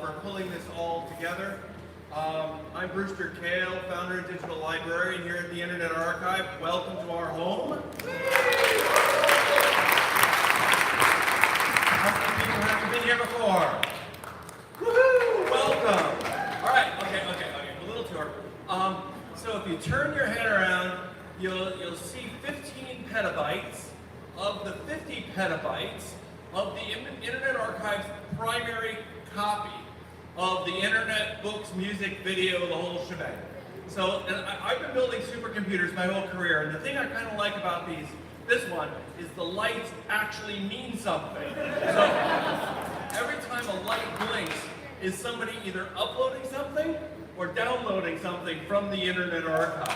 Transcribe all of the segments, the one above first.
for pulling this all together. I'm Brewster Kale, founder and digital librarian here at the Internet Archive. Welcome to our home. How many people haven't been here before? Woohoo! Welcome. All right. Okay. A little tour. So if you turn your head around, you'll see 15 petabytes of the 50 petabytes of the Internet Archive's primary copy of the internet, books, music, video, the whole shebang. So I've been building supercomputers my whole career, and the thing I kind of like about this one is the lights actually mean something. So every time a light blinks is somebody either uploading something or downloading something from the Internet Archive.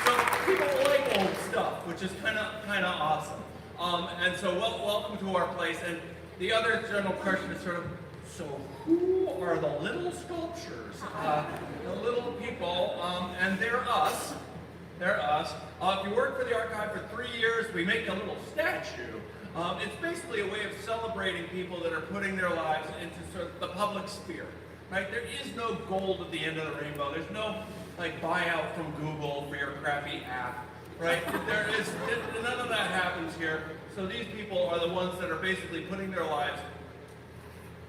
So people like old stuff, which is kind of awesome. And so welcome to our place. And the other general question is sort of, so who are the little sculptures? The little people, and they're us. They're us. If you work for the archive for 3 years, we make a little statue. It's basically a way of celebrating people that are putting their lives into sort of the public sphere. Right? There is no gold at the end of the rainbow. There's no buyout from Google for your crappy app. Right? None of that happens here. So these people are the ones that are basically putting their lives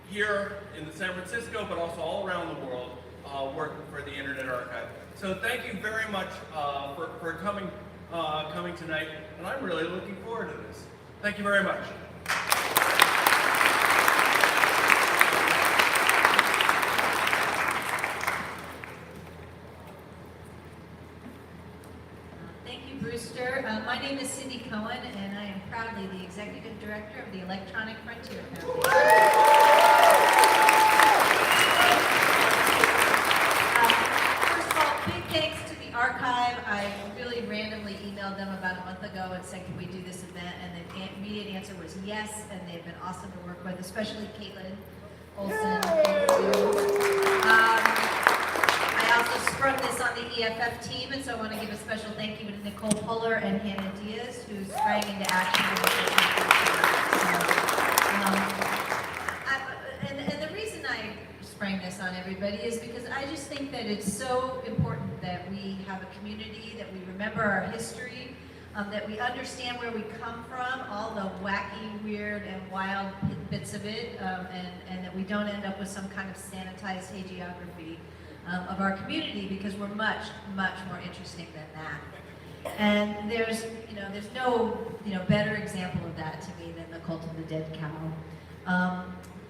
here in San Francisco, but also all around the world, working for the Internet Archive. So thank you very much for coming tonight, and I'm really looking forward to this. Thank you very much. Brewster. My name is Cindy Cohen, and I am proudly the Executive Director of the Electronic Frontier Foundation. First of all, big thanks to the archive. I really randomly emailed them about a month ago and said, can we do this event? And the immediate answer was yes, and they've been awesome to work with, especially Caitlin Olson. I also sprung this on the EFF team, and so I want to give a special thank you to Nicole Puller and Hannah Diaz, who sprang into action. And the reason I sprang this on everybody is because I just think that it's so important that we have a community, that we remember our history, that we understand where we come from, all the wacky, weird, and wild bits of it, and that we don't end up with some kind of sanitized hagiography of our community, because we're much, much more interesting than that. And there's no better example of that to me than the Cult of the Dead Cow.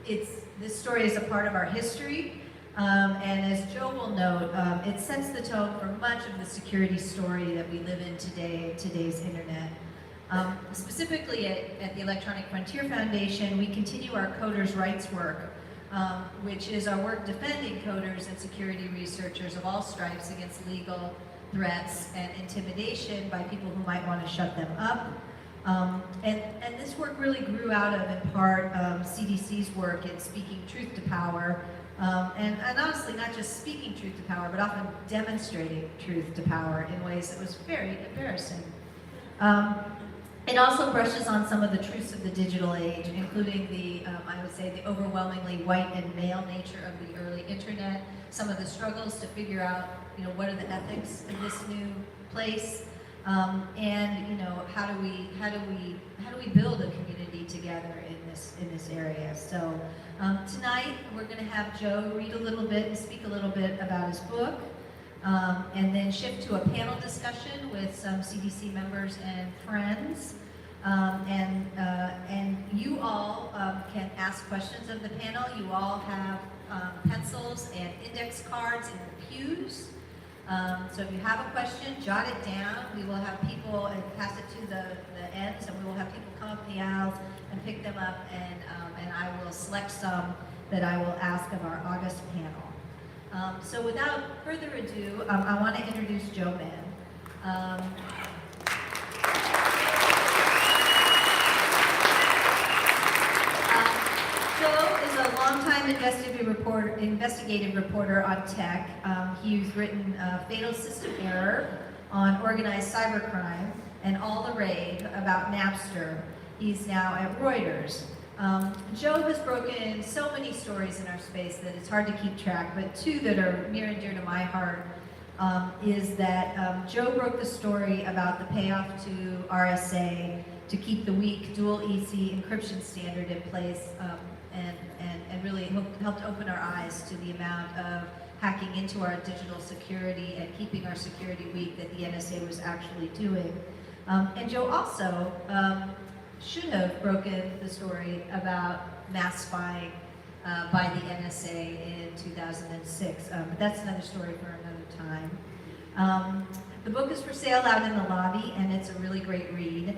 This story is a part of our history, and as Joe will note, it sets the tone for much of the security story that we live in today, today's internet. Specifically at the Electronic Frontier Foundation, we continue our coders' rights work, which is our work defending coders and security researchers of all stripes against legal threats and intimidation by people who might want to shut them up. And this work really grew out of, in part, CDC's work in speaking truth to power, and honestly, not just speaking truth to power, but often demonstrating truth to power in ways that was very embarrassing. It also brushes on some of the truths of the digital age, including I would say, the overwhelmingly white and male nature of the early internet, some of the struggles to figure out, what are the ethics in this new place, and how do we build a community together in this area. So tonight we're going to have Joe read a little bit and speak a little bit about his book. And then shift to a panel discussion with some CDC members and friends. And you all can ask questions of the panel. You all have pencils and index cards in the pews. So if you have a question, jot it down. We will have people, and pass it to the ends, and we will have people come up the aisles and pick them up, and I will select some that I will ask of our August panel. So without further ado, I want to introduce Joe Mann. Joe is a longtime investigative reporter on tech. He's written Fatal System Error on organized cybercrime and All the Rave about Napster. He's now at Reuters. Joe has broken so many stories in our space that it's hard to keep track, but two that are near and dear to my heart is that Joe broke the story about the payoff to RSA to keep the weak dual EC encryption standard in place and really helped open our eyes to the amount of hacking into our digital security and keeping our security weak that the NSA was actually doing. And Joe also should have broken the story about mass spying by the NSA in 2006, but that's another story for another time. The book is for sale out in the lobby, and it's a really great read.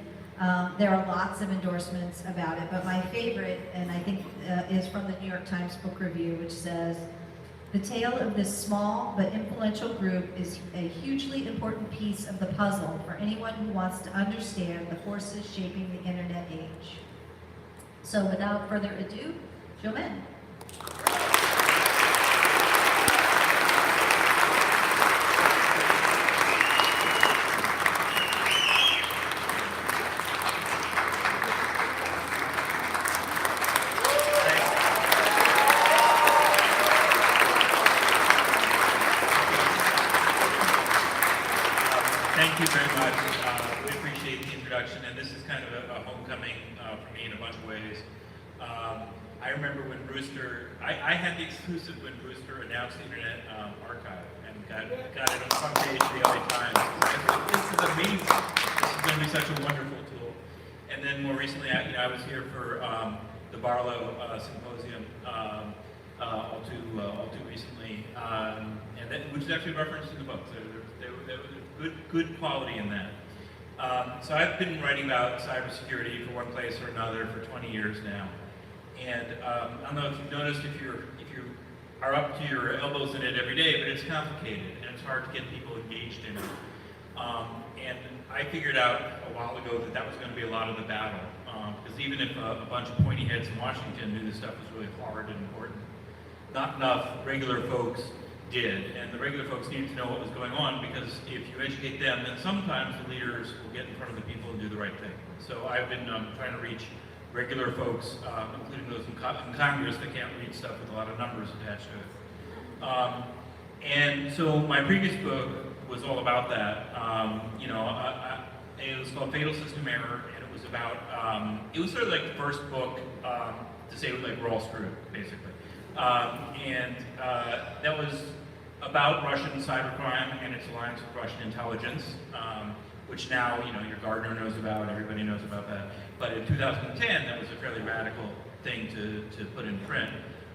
There are lots of endorsements about it, but my favorite, and I think is from the New York Times Book Review, which says, "The tale of this small but influential group is a hugely important piece of the puzzle for anyone who wants to understand the forces shaping the internet age." So without further ado, Joe Menn. Thank you very much. We appreciate the introduction, and this is kind of a homecoming for me in a bunch of ways. I remember when Brewster, I had the exclusive when Brewster announced the Internet Archive and got it on the front page of the LA Times. This is amazing. This is going to be such a wonderful tool. And then more recently, I was here for the Barlow Symposium all too recently, and that, which is actually referenced in the book. So there was good quality in that. So I've been writing about cybersecurity for one place or another for 20 years now. And I don't know if you've noticed if you are up to your elbows in it every day, but it's complicated and it's hard to get people engaged in it. And I figured out a while ago that that was going to be a lot of the battle. Because even if a bunch of pointy heads in Washington knew this stuff was really hard and important, not enough regular folks did, and the regular folks needed to know what was going on, because if you educate them, then sometimes the leaders will get in front of the people and do the right thing. So I've been trying to reach regular folks, including those in Congress that can't read stuff with a lot of numbers attached to it. And so my previous book was all about that. It was called Fatal System Error, and it was about, it was sort of like the first book to say like we're all screwed, basically. That was about Russian cybercrime and its alliance with Russian intelligence, which now, your Gardner knows about, everybody knows about that. But in 2010, that was a fairly radical thing to put in print.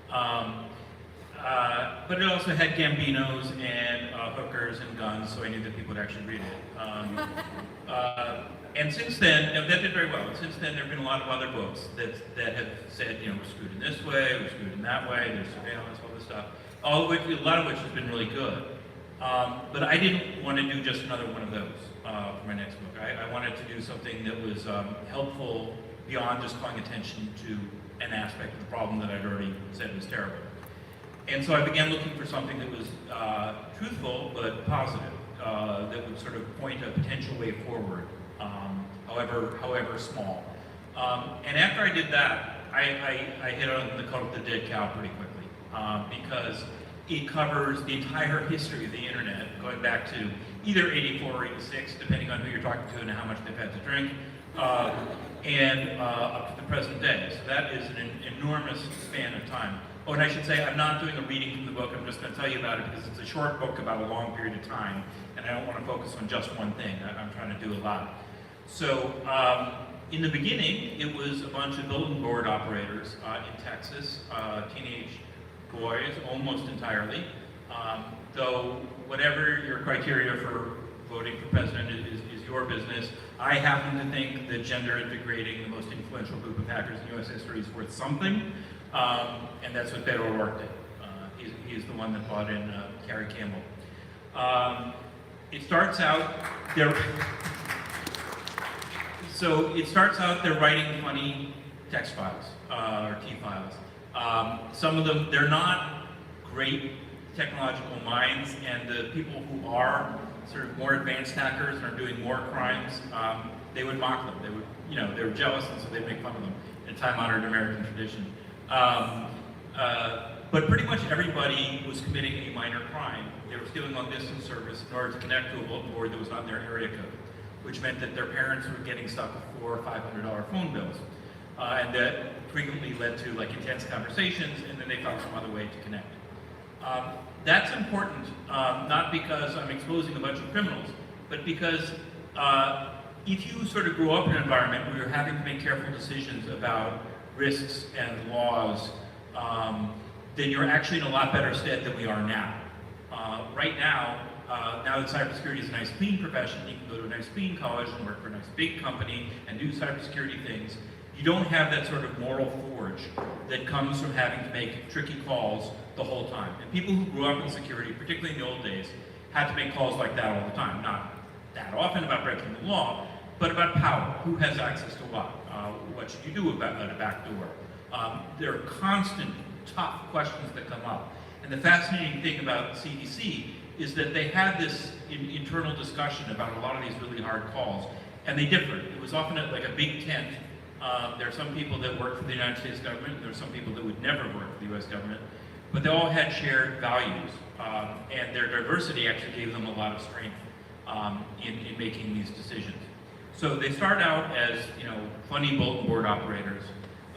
But it also had Gambinos and hookers and guns, so I knew that people would actually read it. And since then, that did very well. And since then, there have been a lot of other books that have said, we're screwed in this way, we're screwed in that way, there's surveillance, all this stuff. All of which, a lot of which has been really good. But I didn't want to do just another one of those for my next book. I wanted to do something that was helpful beyond just calling attention to an aspect of the problem that I'd already said was terrible. And so I began looking for something that was truthful but positive, that would sort of point a potential way forward, however small. And after I did that, I hit on the dead cow pretty quickly, because it covers the entire history of the internet, going back to either 84 or 86, depending on who you're talking to and how much they've had to drink, and up to the present day. So that is an enormous span of time. Oh, and I should say, I'm not doing a reading from the book, I'm just going to tell you about it because it's a short book about a long period of time, and I don't want to focus on just one thing. I'm trying to do a lot. So, in the beginning, it was a bunch of bulletin board operators in Texas, teenage boys, almost entirely. Though, whatever your criteria for voting for president is your business, I happen to think that gender integrating the most influential group of hackers in U.S. history is worth something. And that's what Beto O'Rourke did. He's the one that brought in Carrie Campbell. It starts out, they're writing funny text files, or T-files. Some of them, they're not great technological minds, and the people who are sort of more advanced hackers and are doing more crimes, they would mock them. They would, they were jealous, and so they'd make fun of them. a time-honored American tradition. But pretty much everybody was committing a minor crime. They were stealing long-distance service in order to connect to a bulletin board that was on their area code, which meant that their parents were getting stuck with $400 or $500 phone bills. And that frequently led to like intense conversations, and then they found some other way to connect. That's important, not because I'm exposing a bunch of criminals, but because if you sort of grow up in an environment where you're having to make careful decisions about risks and laws, then you're actually in a lot better stead than we are now. Right now, now that cybersecurity is a nice clean profession, you can go to a nice clean college and work for a nice big company and do cybersecurity things. You don't have that sort of moral forge that comes from having to make tricky calls the whole time. And people who grew up in security, particularly in the old days, had to make calls like that all the time. Not that often about breaking the law, but about power. Who has access to what? What should you do about a back door? There are constant, tough questions that come up. And the fascinating thing about CDC is that they had this internal discussion about a lot of these really hard calls, and they differed. It was often like a big tent. There are some people that work for the United States government, and there are some people that would never work for the US government, but they all had shared values, and their diversity actually gave them a lot of strength in making these decisions. So they start out as, funny bulletin board operators,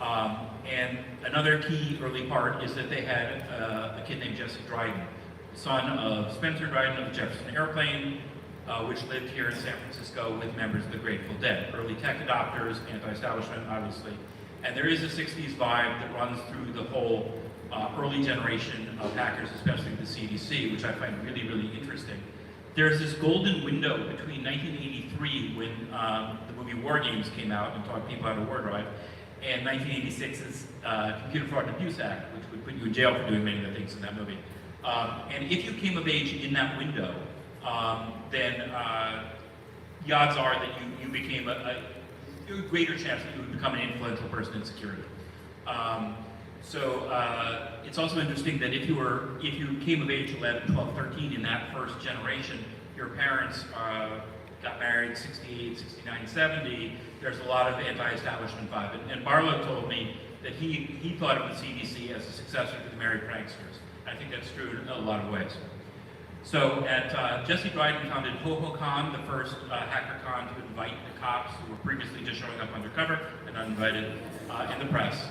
and another key early part is that they had a kid named Jesse Dryden, son of Spencer Dryden of the Jefferson Airplane, which lived here in San Francisco with members of the Grateful Dead. Early tech adopters, anti-establishment, obviously. And there is a 60s vibe that runs through the whole early generation of hackers, especially the CDC, which I find really, really interesting. There's this golden window between 1983, when the movie War Games came out and taught people how to war drive, and 1986's Computer Fraud and Abuse Act, which would put you in jail for doing many of the things in that movie. And if you came of age in that window, then the odds are that you became a greater chance that you would become an influential person in security. It's also interesting that if you came of age 11, 12, 13 in that first generation, your parents got married 68, 69, 70, there's a lot of anti-establishment vibe. And Barlow told me that he thought of the CDC as a successor to the Merry Pranksters. I think that's true in a lot of ways. So Jesse Dryden founded HoHoCon, the first HackerCon to invite the cops who were previously just showing up undercover and uninvited in the press.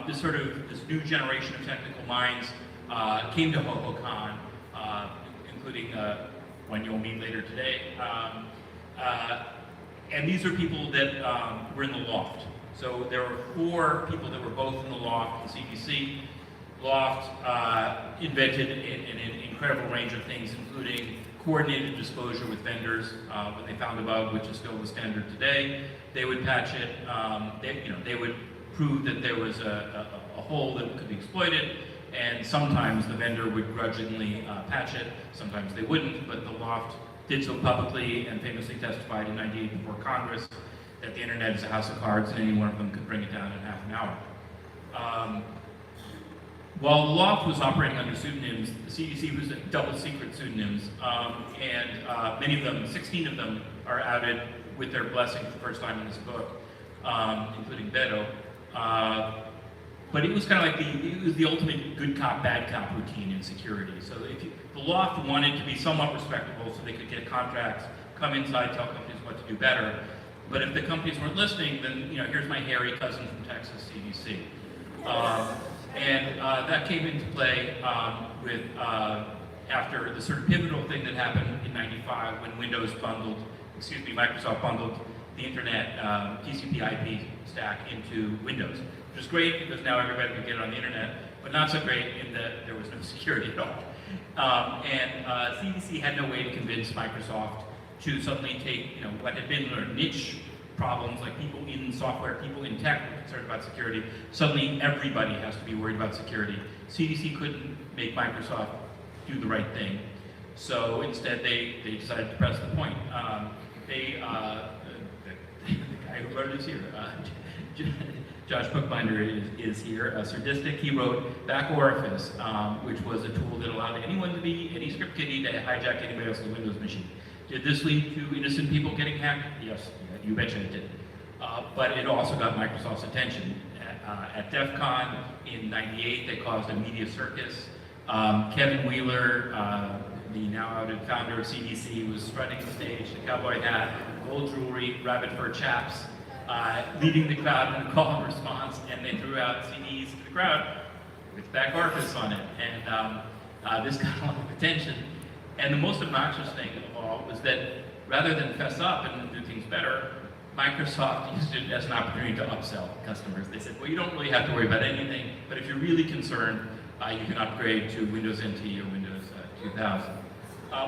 This new generation of technical minds came to HoHoCon, including one you'll meet later today. And these are people that were in the loft. So there were 4 people that were both in the loft, the CDC. Loft invented an incredible range of things, including coordinated disclosure with vendors when they found a bug, which is still the standard today. They would patch it. They would prove that there was a hole that could be exploited, and sometimes the vendor would grudgingly patch it. Sometimes they wouldn't, but the Loft did so publicly and famously testified in '98 before Congress that the internet is a house of cards and any one of them could bring it down in half an hour. While the Loft was operating under pseudonyms, the CDC was double secret pseudonyms, and many of them, 16 of them, are outed with their blessing for the first time in this book, including Beto. But it was kind of like the ultimate good cop, bad cop routine in security. So the Loft wanted to be somewhat respectable so they could get contracts, come inside, tell companies what to do better. But if the companies weren't listening, then here's my hairy cousin from Texas, CDC. That came into play after the sort of pivotal thing that happened in '95 when Microsoft bundled the internet TCP/IP stack into Windows, which was great because now everybody could get it on the internet, but not so great in that there was no security at all. CDC had no way to convince Microsoft to suddenly take what had been niche problems like people in software, people in tech were concerned about security. Suddenly everybody has to be worried about security. CDC couldn't make Microsoft do the right thing. So instead they decided to press the point. The guy who wrote this here, Josh Bookbinder is here, Sardistic. He wrote Back Orifice, which was a tool that allowed anyone to be any script kiddie to hijack anybody else's Windows machine. Did this lead to innocent people getting hacked? Yes, you betcha it did. But it also got Microsoft's attention. At DEF CON in '98, they caused a media circus. Kevin Wheeler, the now outed founder of CDC, was strutting the stage, the cowboy hat, gold jewelry, rabbit fur chaps, leading the crowd in a call and response, and they threw out CDs to the crowd with back orifice on it. And this got a lot of attention. And the most obnoxious thing of all was that rather than fess up and do things better, Microsoft used it as an opportunity to upsell customers. They said, well, you don't really have to worry about anything, but if you're really concerned, you can upgrade to Windows NT or Windows 2000.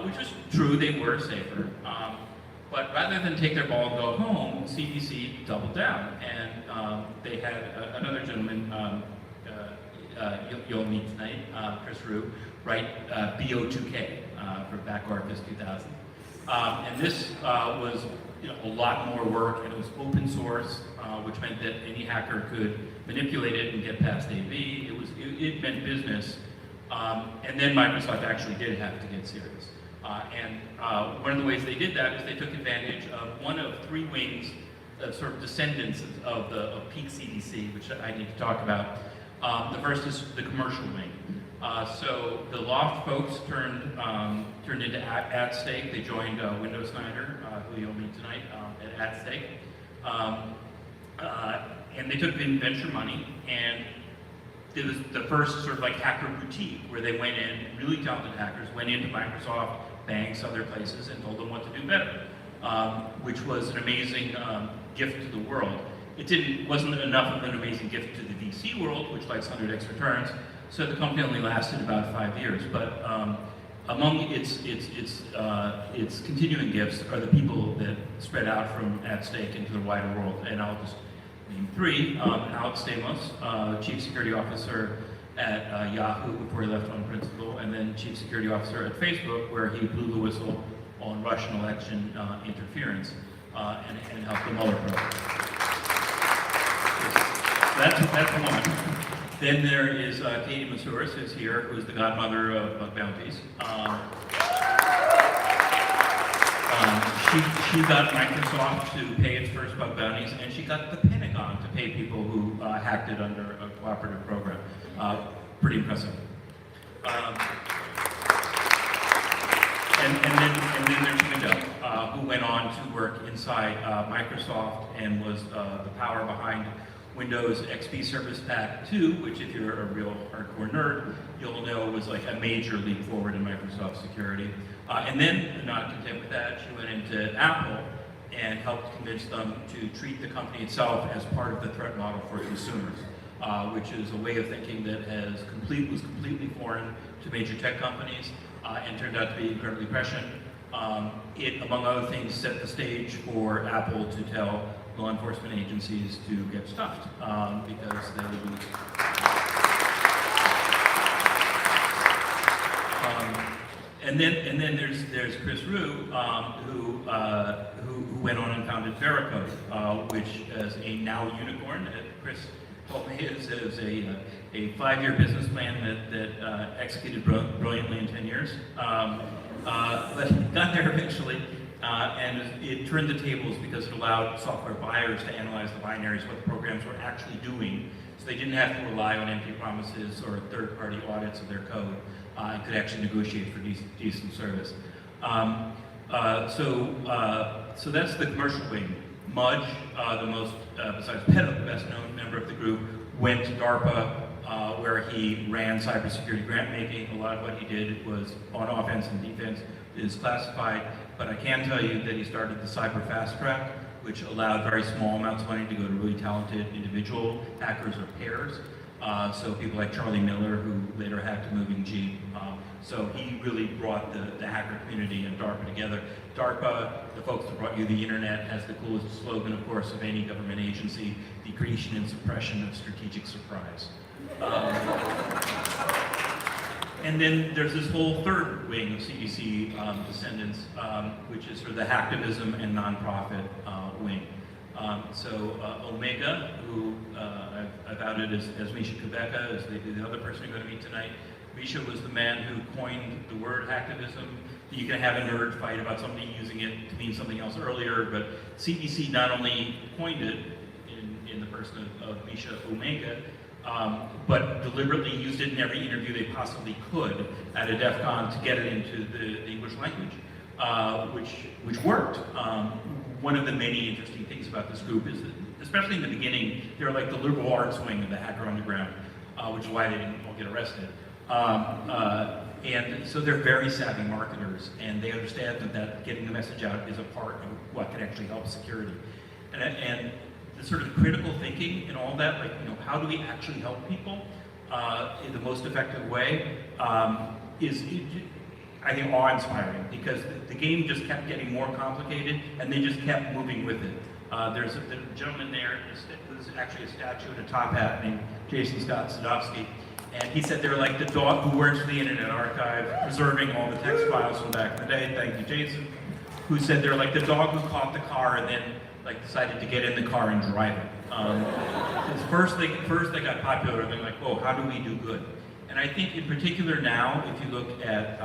Which was true, they were safer. But rather than take their ball and go home, CDC doubled down. And they had another gentleman, you'll meet tonight, Chris Rue, write BO2K for Back Orifice 2000. And this was a lot more work, and it was open source, which meant that any hacker could manipulate it and get past AV. It meant business. And then Microsoft actually did have to get serious. One of the ways they did that is they took advantage of one of three wings, sort of descendants of peak CDC, which I need to talk about. The first is the commercial wing. So the Loft folks turned into AtStake. They joined Windows Snyder, who you'll meet tonight, at AtStake. And they took in venture money, and it was the first sort of like hacker boutique where they went in, really talented hackers, went into Microsoft, banks, other places, and told them what to do better, which was an amazing gift to the world. It wasn't enough of an amazing gift to the VC world, which likes 100x returns, so the company only lasted about 5 years. But among its continuing gifts are the people that spread out from AtStake into the wider world, and I'll just name three. Alex Stamos, Chief Security Officer at Yahoo before he left on principle, and then Chief Security Officer at Facebook, where he blew the whistle on Russian election interference and helped the Mueller probe. That's one. Then there is Katie Masouras, who's here, who's the godmother of bug bounties. She got Microsoft to pay its first bug bounties, and she got the Pentagon to pay people who hacked it under a cooperative program. Pretty impressive. And then there's Window, who went on to work inside Microsoft and was the power behind Windows XP Service Pack 2, which if you're a real hardcore nerd, you'll know was like a major leap forward in Microsoft security. And then, not content with that, she went into Apple and helped convince them to treat the company itself as part of the threat model for consumers, which is a way of thinking that was completely foreign to major tech companies and turned out to be incredibly prescient. It, among other things, set the stage for Apple to tell law enforcement agencies to get stuffed because they would lose. And then there's Chris Rue, who went on and founded Veracode, which is a now unicorn. Chris told me is a 5-year business plan that executed brilliantly in 10 years. But he got there eventually, and it turned the tables because it allowed software buyers to analyze the binaries, what the programs were actually doing, so they didn't have to rely on empty promises or third-party audits of their code, and could actually negotiate for decent service. So that's the commercial wing. Mudge, the most, besides Pedo, the best-known member of the group, went to DARPA, where he ran cybersecurity grant making. A lot of what he did was on offense and defense, is classified, but I can tell you that he started the Cyber Fast Track, which allowed very small amounts of money to go to really talented individual hackers or pairs. So people like Charlie Miller, who later hacked a moving Jeep. So he really brought the hacker community and DARPA together. DARPA, the folks that brought you the internet, has the coolest slogan, of course, of any government agency: the creation and suppression of strategic surprise. And then there's this whole third wing of CDC descendants, which is sort of the hacktivism and nonprofit wing. Omega, who I've outed as Misha Kubeka, is the other person you're going to meet tonight. Misha was the man who coined the word hacktivism. You can have a nerd fight about somebody using it to mean something else earlier, but CDC not only coined it in the person of Misha Omega, but deliberately used it in every interview they possibly could at a DEF CON to get it into the English language, which worked. One of the many interesting things about this group is that, especially in the beginning, they're like the liberal arts wing of the Hacker Underground, which is why they didn't all get arrested. And so they're very savvy marketers, and they understand that getting the message out is a part of what can actually help security. And the sort of critical thinking and all that, like, how do we actually help people in the most effective way, is, I think, awe-inspiring, because the game just kept getting more complicated, and they just kept moving with it. There's a gentleman there, there's actually a statue in a top hat named Jason Scott Sadowski, and he said they're like the dog who works for the Internet Archive, preserving all the text files from back in the day. Thank you, Jason. Who said they're like the dog who caught the car and then decided to get in the car and drive it. First they got popular, and they're like, oh, how do we do good? And I think in particular now, if you look at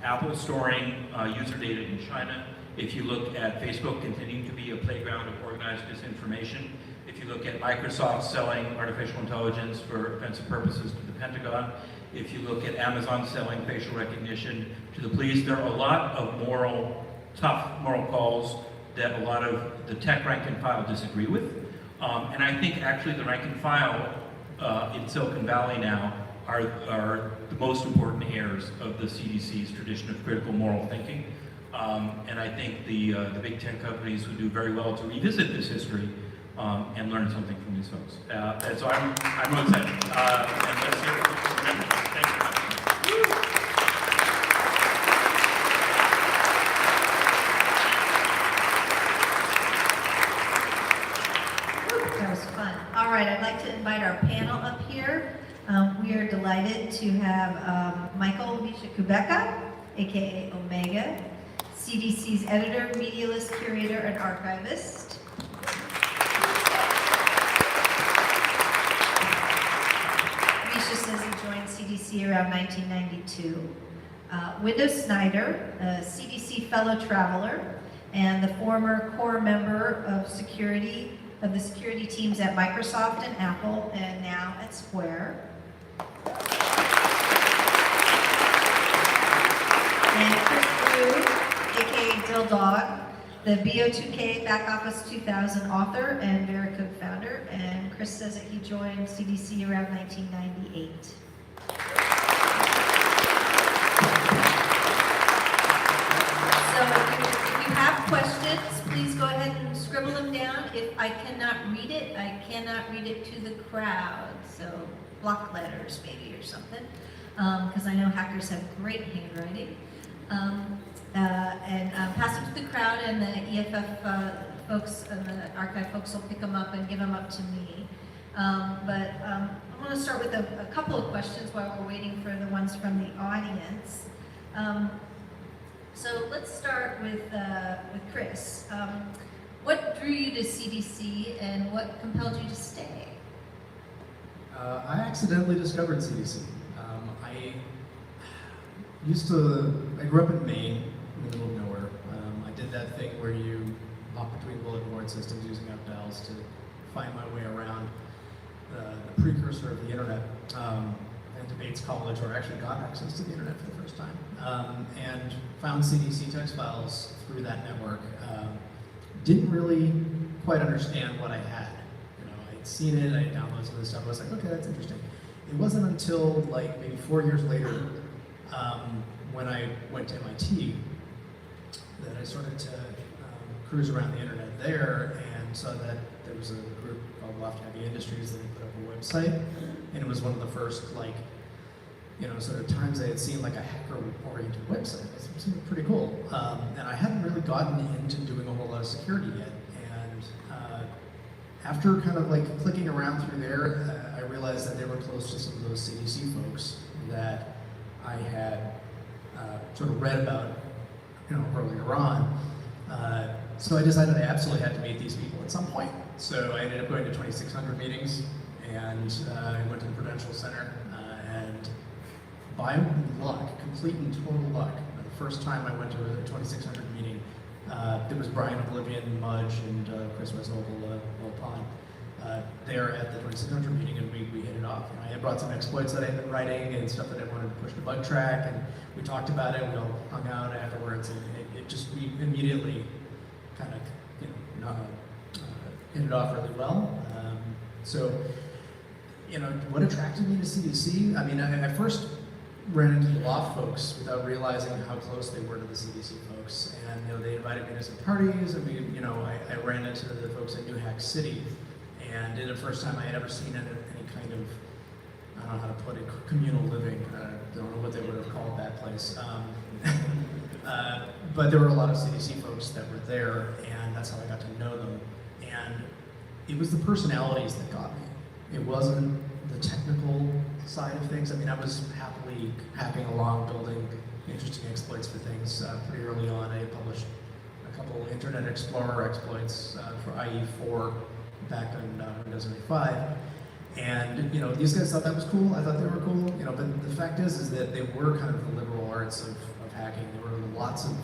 Apple storing user data in China, if you look at Facebook continuing to be a playground of organized disinformation, if you look at Microsoft selling artificial intelligence for offensive purposes to the Pentagon, if you look at Amazon selling facial recognition to the police, there are a lot of tough moral calls that a lot of the tech rank and file disagree with. And I think actually the rank and file in Silicon Valley now are the most important heirs of the CDC's tradition of critical moral thinking. And I think the big tech companies would do very well to revisit this history and learn something from these folks. And so I'm really excited. And let's hear it from members. Thank you very much. That was fun. All right, I'd like to invite our panel up here. We are delighted to have Michael Visha-Kubeka, aka Omega, CDC's editor, media list curator, and archivist. Misha says he joined CDC around 1992. Window Snyder, a CDC fellow traveler, and the former core member of the security teams at Microsoft and Apple, and now at Square. And Chris Blue, aka Dill Dog, the BO2K Back Office 2000 author and Veracode founder. And Chris says that he joined CDC around 1998. So if you have questions, please go ahead and scribble them down. If I cannot read it, I cannot read it to the crowd. So block letters maybe or something, because I know hackers have great handwriting. And pass them to the crowd, and the EFF folks and the archive folks will pick them up and give them up to me. But I want to start with a couple of questions while we're waiting for the ones from the audience. So let's start with Chris. What drew you to CDC, and what compelled you to stay? I accidentally discovered CDC. I grew up in Maine, in the middle of nowhere. I did that thing where you hop between bulletin board systems using up dials to find my way around the precursor of the internet, and Bates College, where I actually got access to the internet for the first time, and found CDC text files through that network. Didn't really quite understand what I had. I'd seen it, I had downloaded some of this stuff, I was like, okay, that's interesting. It wasn't until like maybe 4 years later, when I went to MIT, that I started to cruise around the internet there and saw that there was a group called Lofty Heavy Industries that had put up a website, and it was one of the first sort of times I had seen like a hacker-oriented website. It seemed pretty cool, and I hadn't really gotten into doing a whole lot of security yet. And after kind of like clicking around through there, I realized that they were close to some of those CDC folks that I had sort of read about, earlier on. So I decided I absolutely had to meet these people at some point. So I ended up going to 2600 meetings, and I went to the Prudential Center and by luck, complete and total luck, the first time I went to a 2600 meeting, there was Brian Oblivion, Mudge, and Chris Westnoble, Pond, there at the 2600 meeting, and we hit it off. And I had brought some exploits that I had been writing and stuff that I wanted to push to bug track, and we talked about it. We all hung out afterwards, and we immediately kind of, hit it off really well. So, what attracted me to CDC? I mean, I first ran into the law folks without realizing how close they were to the CDC folks, and they invited me to some parties, and I ran into the folks at New Hack City, and it was the first time I had ever seen any kind of, I don't know how to put it, communal living. I don't know what they would have called that place. But there were a lot of CDC folks that were there, and that's how I got to know them. And it was the personalities that got me. It wasn't the technical side of things. I mean, I was happily hacking along, building interesting exploits for things pretty early on. I had published a couple Internet Explorer exploits for IE4 back on Windows 95. And, these guys thought that was cool. I thought they were cool. But the fact is that they were kind of the liberal arts of hacking. There were lots of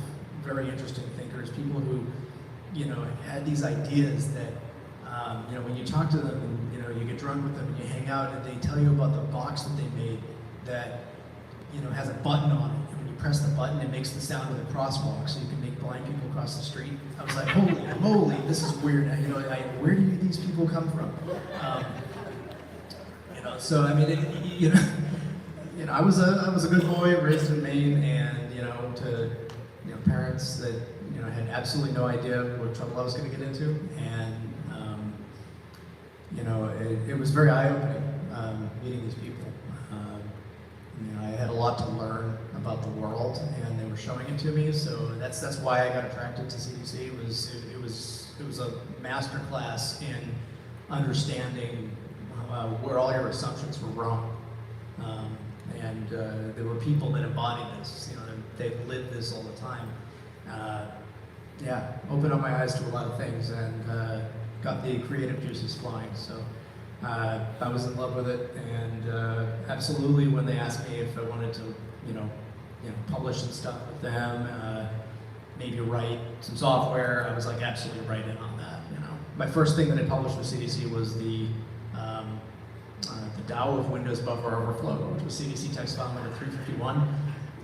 very interesting thinkers, people who, had these ideas that, when you talk to them and, you get drunk with them and you hang out and they tell you about the box that they made that, has a button on it. And when you press the button, it makes the sound of the crosswalk so you can make blind people cross the street. I was like, holy moly, this is weird. Where do these people come from? So I mean, I was a good boy raised in Maine, and to parents that had absolutely no idea what trouble I was going to get into, and it was very eye-opening meeting these people. I had a lot to learn about the world, and they were showing it to me. So that's why I got attracted to CDC. It was a master class in understanding where all your assumptions were wrong. And there were people that embodied this, they lived this all the time. Opened up my eyes to a lot of things, and got the creative juices flowing. So I was in love with it, and absolutely when they asked me if I wanted to, publish some stuff with them, maybe write some software, I was like absolutely right in on that. My first thing that I published with CDC was the DAO of Windows buffer overflow, which was CDC text file number 351,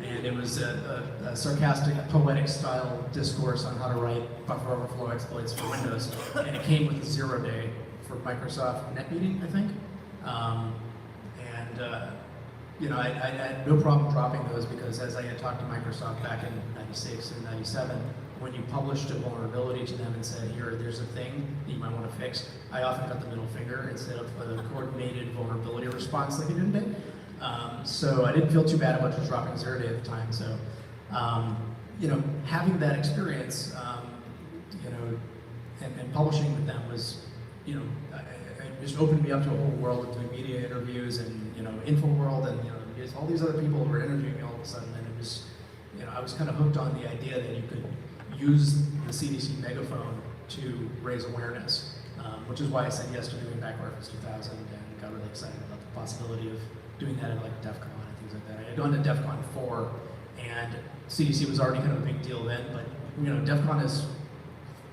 and it was a sarcastic, poetic style discourse on how to write buffer overflow exploits for Windows, and it came with a 0-day for Microsoft NetMeeting, I think, I had no problem dropping those because as I had talked to Microsoft back in 96 and 97, when you published a vulnerability to them and said, there's a thing that you might want to fix, I often got the middle finger instead of a coordinated vulnerability response like it had been. So I didn't feel too bad about just dropping 0-day at the time. So, having that experience, and publishing with them was, it just opened me up to a whole world of doing media interviews and, InfoWorld and, all these other people who were interviewing me all of a sudden, and it was, I was kind of hooked on the idea that you could use the CDC megaphone to raise awareness, which is why I said yes to doing Back Reference 2000 and got really excited about the possibility of doing that at like DEF CON and things like that. I had gone to DEF CON 4, and CDC was already kind of a big deal then, but DEF CON is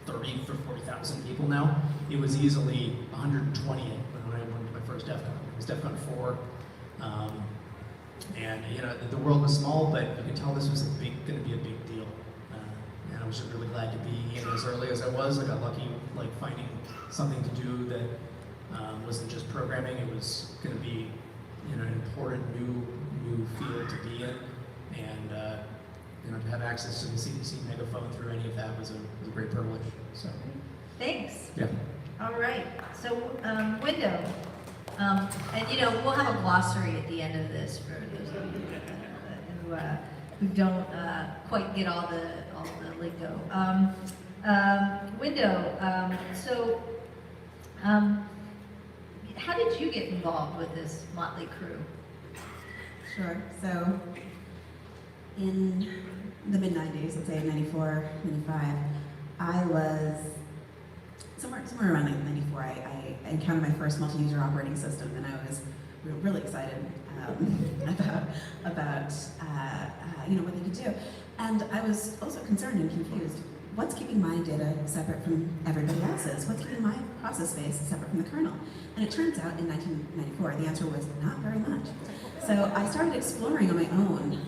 30 for 40,000 people now. It was easily 120 when I went to my first DEF CON. It was DEF CON 4. And the world was small, but you could tell this was going to be a big deal. And I was just really glad to be in as early as I was. I got lucky, finding something to do that wasn't just programming. It was going to be, an important new field to be in, and to have access to the CDC megaphone through any of that was a great privilege. So, Thanks. yeah. All right. So, window. And we'll have a glossary at the end of this for those of you who don't quite get all the lingo. Window. How did you get involved with this motley crew? Sure. So, in the mid-90s, let's say 94, 95, I was somewhere around 94. I encountered my first multi-user operating system, and I was we were really excited about what they could do. And I was also concerned and confused. What's keeping my data separate from everybody else's? What's keeping my process space separate from the kernel? And it turns out in 1994, the answer was not very much. So I started exploring on my own,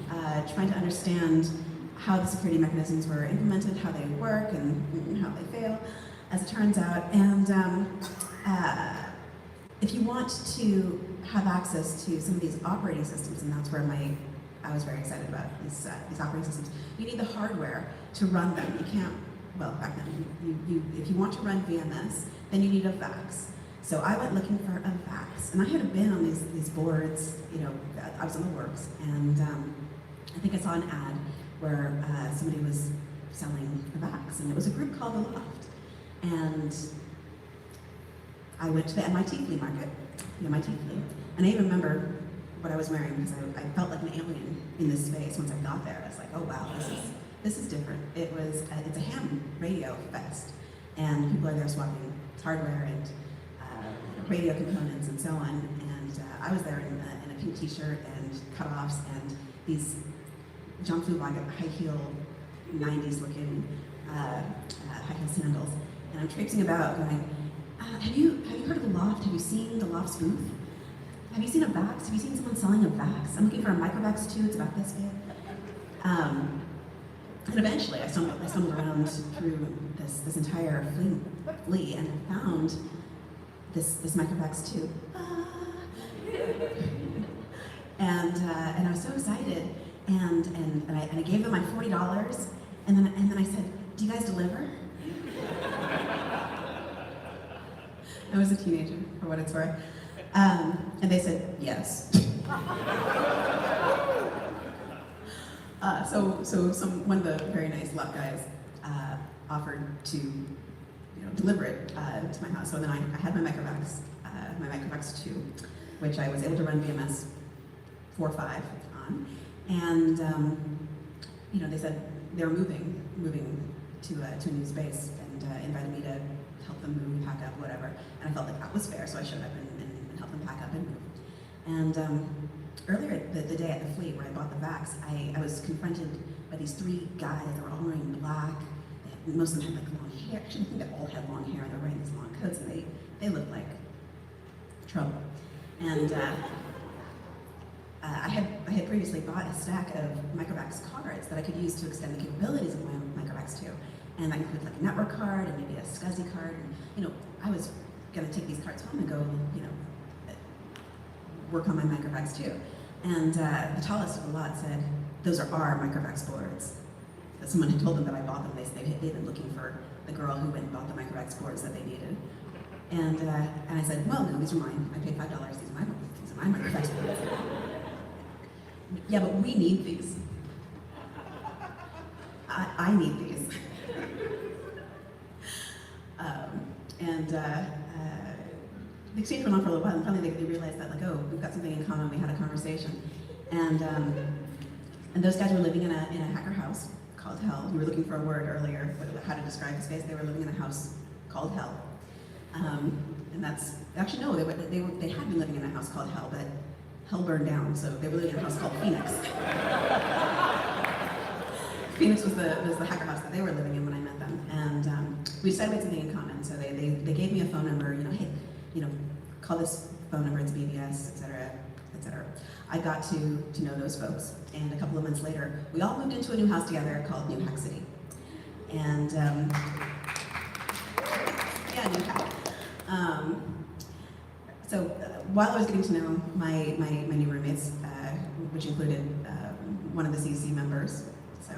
trying to understand how the security mechanisms were implemented, how they work, and how they fail, as it turns out. And if you want to have access to some of these operating systems, and that's where I was very excited about these operating systems, you need the hardware to run them. You can't, well, back then, if you want to run VMS, then you need a VAX. So I went looking for a VAX, and I had been on these boards, I was on the works, and I think I saw an ad where somebody was selling a VAX, and it was a group called The Loft. And I went to the MIT flea market, the MIT flea, and I even remember what I was wearing because I felt like an alien in this space once I got there. I was like, oh wow, this is different. It's a ham radio fest, and people are there swapping hardware and radio components and so on. And I was there in a pink t-shirt and cutoffs and these jumpsuit like high heel 90s looking high heel sandals. And I'm traipsing about going, have you heard of The Loft? Have you seen The Loft's booth? Have you seen a VAX? Have you seen someone selling a VAX? I'm looking for a microVAX too, it's about this big. And eventually I stumbled around through this entire flea and found this microVAX too. And I was so excited, and I gave them my $40, and then I said, do you guys deliver? I was a teenager, for what it's worth. And they said, yes. One of the very nice left guys offered to deliver it to my house. So then I had my microVAX 2, which I was able to run VMS 4.5 on. And they said they were moving to a new space and invited me to help them move, pack up, whatever. And I felt like that was fair, so I showed up and helped them pack up and move. And earlier the day at the flea where I bought the VAX, I was confronted by these 3 guys. They were all wearing black. Most of them had like long hair. Actually, I think they all had long hair. They were wearing these long coats, and they looked like trouble. And I had previously bought a stack of microVAX cards that I could use to extend the capabilities of my microVAX 2. And that included like a network card and maybe a SCSI card. And, I was gonna take these cards home and go, work on my microVAX 2. And the tallest of the lot said, those are our microVAX boards. That someone had told them that I bought them. They'd been looking for the girl who went and bought the microVAX boards that they needed. And I said, well, no, these are mine. I paid $5. These are my microVAX boards. Yeah, but we need these. I need these. The exchange went on for a little while, and finally they realized that, like, oh, we've got something in common. We had a conversation, and those guys were living in a hacker house called Hell. You were looking for a word earlier, how to describe the space. They were living in a house called Hell, and that's actually no, they had been living in a house called Hell, but Hell burned down, so they were living in a house called Phoenix. Phoenix was the hacker house that they were living in when I met them, and we decided we had something in common. So they gave me a phone number. Hey, call this phone number. It's BBS, etc., etc. I got to know those folks, and a couple of months later, we all moved into a new house together called New Hack City, and yeah, New Hack. So while I was getting to know my new roommates, which included one of the CC members. So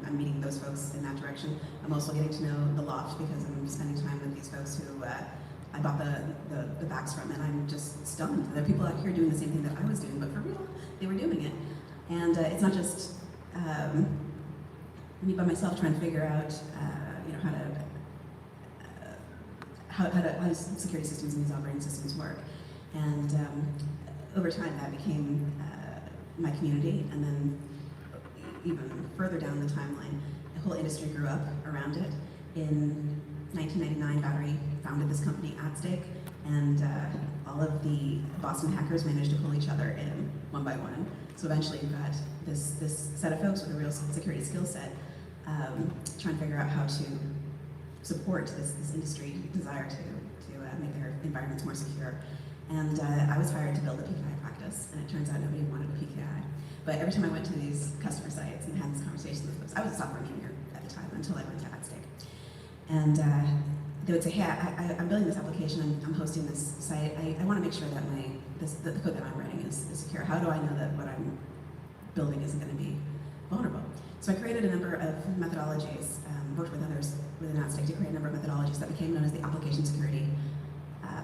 I'm meeting those folks in that direction. I'm also getting to know The Loft because I'm spending time with these folks who I bought the VAX from, and I'm just stunned. There are people out here doing the same thing that I was doing, but for real, they were doing it. And it's not just me by myself trying to figure out, how security systems and these operating systems work. And over time, that became my community, and then even further down the timeline, the whole industry grew up around it. In 1999, Battery founded this company, AtStake, And all of the Boston hackers managed to pull each other in one by one. So eventually you've got this set of folks with a real security skill set trying to figure out how to support this industry desire to make their environments more secure. And I was hired to build a PKI practice, and it turns out nobody wanted a PKI. But every time I went to these customer sites and had this conversation with folks, I was a software engineer at the time until I went to AdStake. And they would say, hey, I'm building this application, I'm hosting this site, I want to make sure that the code that I'm writing is secure. How do I know that what I'm building isn't going to be vulnerable? So I created a number of methodologies, worked with others within AdStake to create a number of methodologies that became known as the application security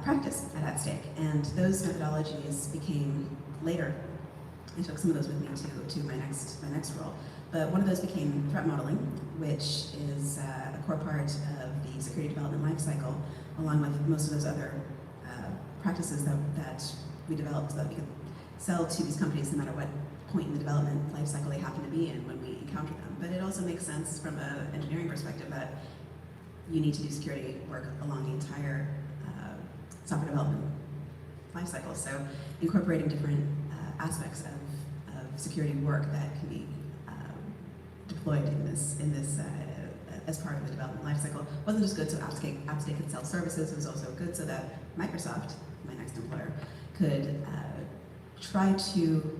practice at AdStake. And those methodologies became later, I took some of those with me to my next role. But one of those became threat modeling, which is a core part of the security development lifecycle, along with most of those other practices that we developed so that we could sell to these companies no matter what point in the development lifecycle they happen to be in when we encounter them. But it also makes sense from an engineering perspective that you need to do security work along the entire software development lifecycle. So incorporating different aspects of security work that can be deployed in this as part of the development lifecycle wasn't just good so AppStake could sell services, it was also good so that Microsoft, my next employer, could try to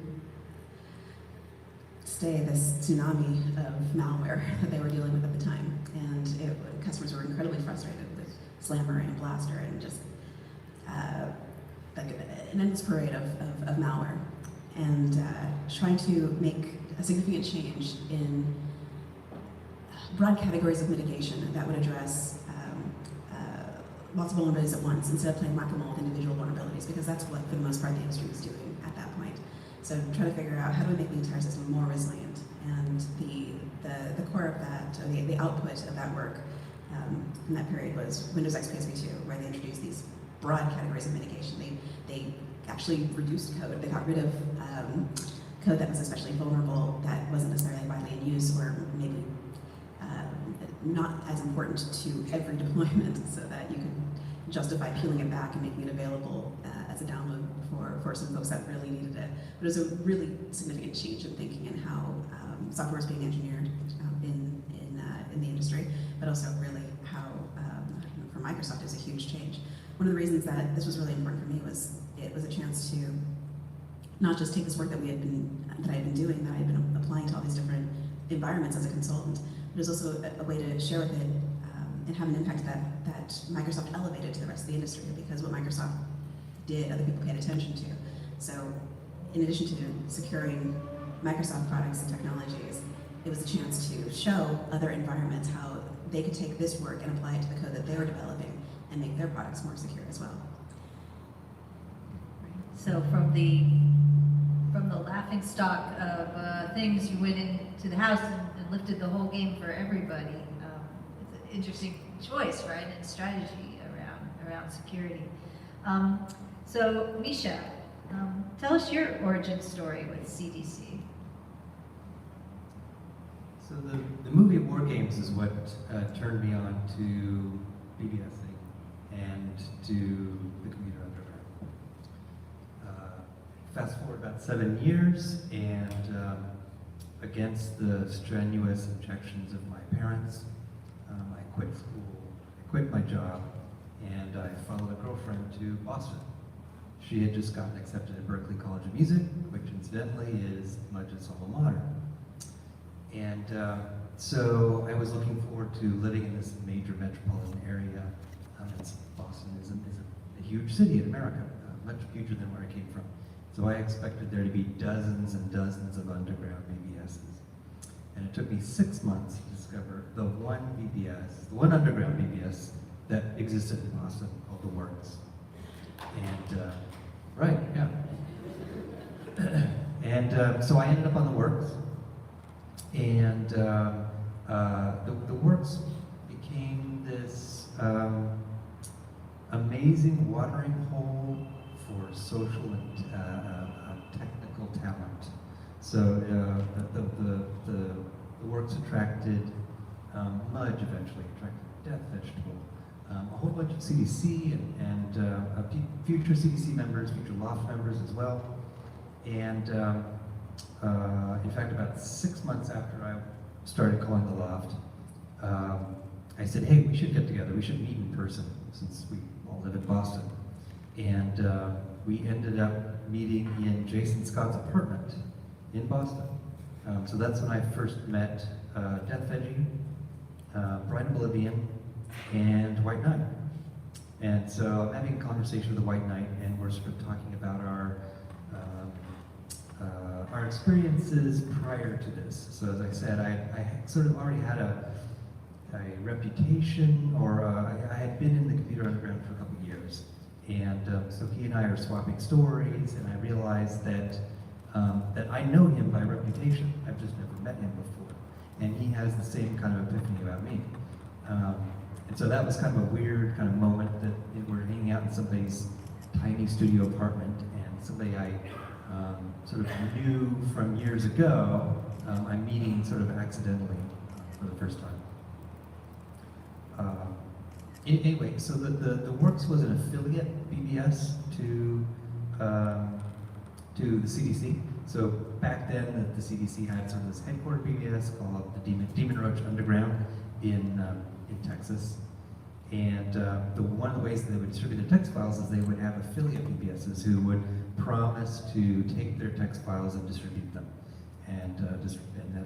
stay this tsunami of malware that they were dealing with at the time. And customers were incredibly frustrated with Slammer and Blaster and just like an endless parade of malware. And trying to make a significant change in broad categories of mitigation that would address lots of vulnerabilities at once instead of playing whack-a-mole with individual vulnerabilities, because that's what, for the most part, the industry was doing at that point. So trying to figure out how do we make the entire system more resilient, and the core of that, or the output of that work in that period was Windows XP SP2, where they introduced these broad categories of mitigation. They actually reduced code. They got rid of code that was especially vulnerable, that wasn't necessarily widely in use, or maybe not as important to every deployment, so that you could justify peeling it back and making it available as a download for some folks that really needed it. But it was a really significant change in thinking in how software is being engineered in the industry, but also really how, for Microsoft, it was a huge change. One of the reasons that this was really important for me was it was a chance to not just take this work that I had been doing, that I had been applying to all these different environments as a consultant, but it was also a way to share with it and have an impact that Microsoft elevated to the rest of the industry, because what Microsoft did, other people paid attention to. So in addition to securing Microsoft products and technologies, it was a chance to show other environments how they could take this work and apply it to the code that they were developing and make their products more secure as well. So from the laughing stock of things, you went into the house and lifted the whole game for everybody. It's an interesting choice, right, and strategy around security. So Misha, tell us your origin story with CDC. So the movie War Games is what turned me on to BBSing and to the computer underground. Fast forward about 7 years, and against the strenuous objections of my parents, I quit school, I quit my job, and I followed a girlfriend to Boston. She had just gotten accepted at Berklee College of Music, which incidentally is Mudge's alma mater. And so I was looking forward to living in this major metropolitan area. Boston is a huge city in America, much huger than where I came from. So I expected there to be dozens and dozens of underground BBSs. And it took me 6 months to discover the one underground BBS that existed in Boston called The Works. And, right, yeah. And so I ended up on The Works. And the Works became this amazing watering hole for social and technical talent. So the Works attracted Mudge eventually, attracted Death Vegetable, a whole bunch of CDC and future CDC members, future Loft members as well. And in fact, about 6 months after I started calling the Loft, I said, hey, we should get together, we should meet in person, since we all live in Boston. And we ended up meeting in Jason Scott's apartment in Boston. So that's when I first met Death Veggie, Bright Oblivion, and White Knight. And so I'm having a conversation with the White Knight, and we're sort of talking about our experiences prior to this. So as I said, I sort of already had a reputation, or I had been in the computer underground for a couple of years. And so he and I are swapping stories, and I realized that I know him by reputation. I've just never met him before. And he has the same kind of epiphany about me. And so that was kind of a weird kind of moment that we're hanging out in somebody's tiny studio apartment, and somebody I sort of knew from years ago, I'm meeting sort of accidentally for the first time. Anyway, so the Works was an affiliate BBS to the CDC. So back then, the CDC had sort of this headquartered BBS called the Demon Roach Underground in Texas. And one of the ways that they would distribute their text files is they would have affiliate BBSs who would promise to take their text files and distribute them. And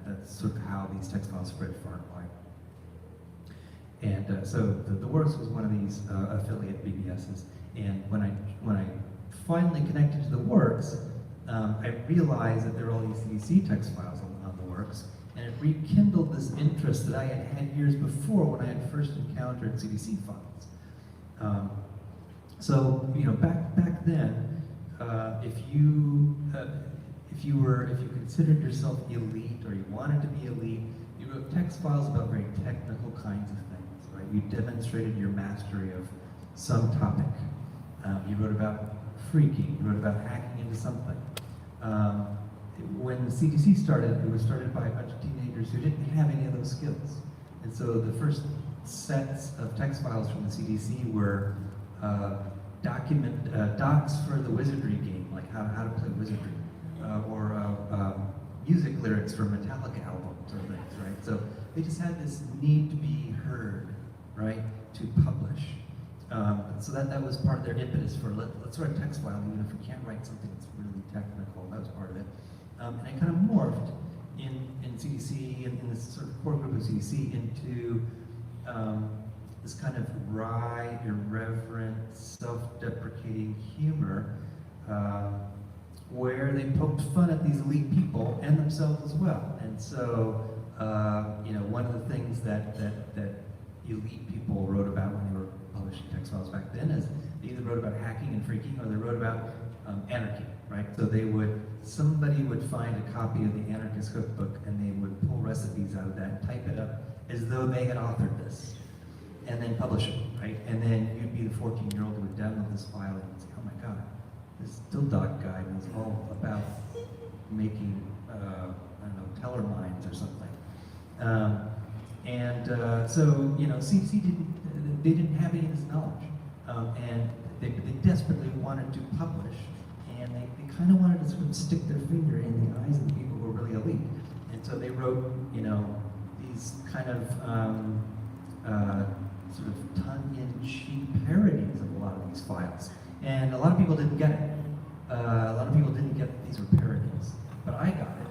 that's sort of how these text files spread far and wide. And so the Works was one of these affiliate BBSs. And when I finally connected to the Works, I realized that there were all these CDC text files on the Works, and it rekindled this interest that I had had years before when I had first encountered CDC files. So back then, if you considered yourself elite, or you wanted to be elite, you wrote text files about very technical kinds of things, right? You demonstrated your mastery of some topic. You wrote about freaking, you wrote about hacking into something. When the CDC started, it was started by a bunch of teenagers who didn't have any of those skills. And so the first sets of text files from the CDC were docs for the wizardry game, like how to play wizardry, or music lyrics for Metallica albums or things, right? So they just had this need to be heard, right, to publish. So that was part of their impetus for let's write a text file, even if we can't write something that's really technical. That was part of it. And it kind of morphed in CDC, and in this sort of core group of CDC, into this kind of wry, irreverent, self-deprecating humor, where they poked fun at these elite people and themselves as well. And so, one of the things that elite people wrote about when they were publishing text files back then is they either wrote about hacking and freaking, or they wrote about anarchy, right? So somebody would find a copy of the Anarchist Cookbook, and they would pull recipes out of that and type it up as though they had authored this, and then publish it, right? And then you'd be the 14-year-old who would download this file and say, oh my God, this Still Dog guy was all about making, teller mines or something. So, CDC didn't have any of this knowledge, and they desperately wanted to publish, and they kind of wanted to sort of stick their finger in the eyes of the people who were really elite. And so they wrote, these kind of sort of tongue-in-cheek parodies of a lot of these files. And a lot of people didn't get it. A lot of people didn't get that these were parodies, but I got it.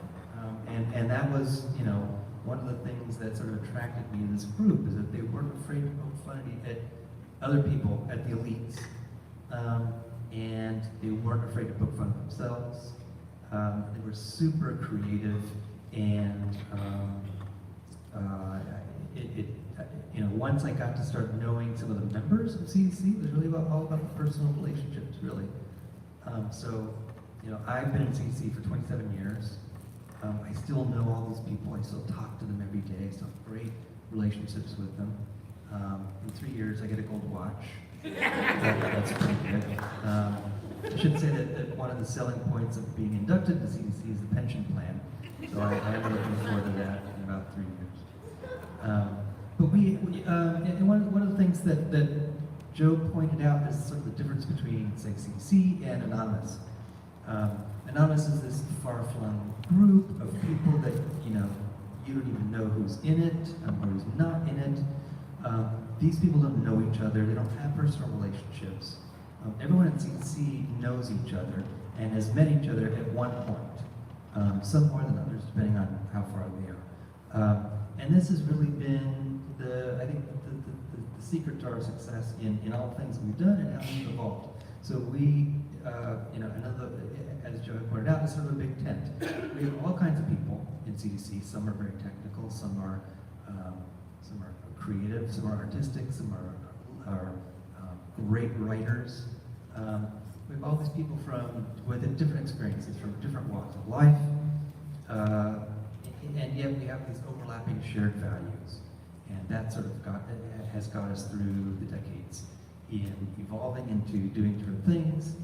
And that was, one of the things that sort of attracted me to this group, is that they weren't afraid to poke fun at other people, at the elites, and they weren't afraid to poke fun at themselves. They were super creative, and once I got to start knowing some of the members of CDC, it was really all about the personal relationships, really. I've been in CDC for 27 years. I still know all these people. I still talk to them every day. I still have great relationships with them. In 3 years, I get a gold watch. That's pretty good. I should say that one of the selling points of being inducted to CDC is the pension plan. So I am looking forward to that in about 3 years. But and one of the things that Joe pointed out is sort of the difference between, say, CC and Anonymous. Anonymous is this far-flung group of people that, you don't even know who's in it or who's not in it. These people don't know each other, they don't have personal relationships. Everyone in CC knows each other and has met each other at one point. Some more than others, depending on how far they are. And this has really been I think the secret to our success in all the things we've done and how we've evolved. So we, another, as Joe pointed out, is sort of a big tent. We have all kinds of people in CDC. Some are very technical, some are creative, some are artistic, some are great writers. We have all these people with different experiences, from different walks of life, and yet we have these overlapping shared values. And that sort of has got us through the decades in evolving into doing different things,